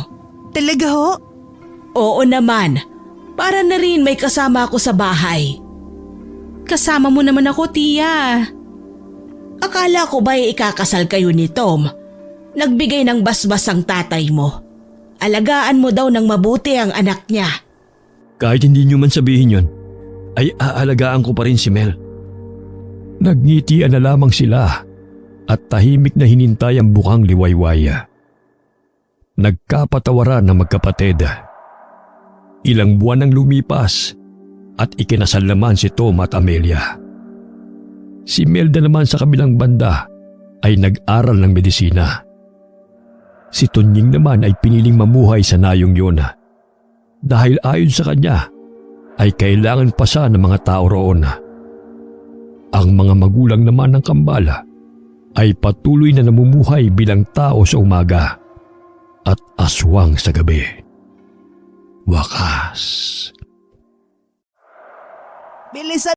Talaga ho? Oo naman. Para na rin may kasama ako sa bahay. Kasama mo naman ako, Tia. Akala ko ba'y ikakasal kayo ni Tom? Nagbigay ng basbas ang tatay mo. alagaan mo daw ng mabuti ang anak niya. Kahit hindi nyo man sabihin yon, ay aalagaan ko pa rin si Mel. Nagngitian na lamang sila at tahimik na hinintay ang bukang liwaywaya. Nagkapatawaran ng magkapatid. Ilang buwan ang lumipas at ikinasal naman si Tom at Amelia. Si Melda naman sa kabilang banda ay nag-aral ng medisina. Si Tunying naman ay piniling mamuhay sa nayong yun dahil ayon sa kanya ay kailangan pa siya ng mga tao roon. Ang mga magulang naman ng Kambala ay patuloy na namumuhay bilang tao sa umaga at aswang sa gabi. Wakas. Bilisan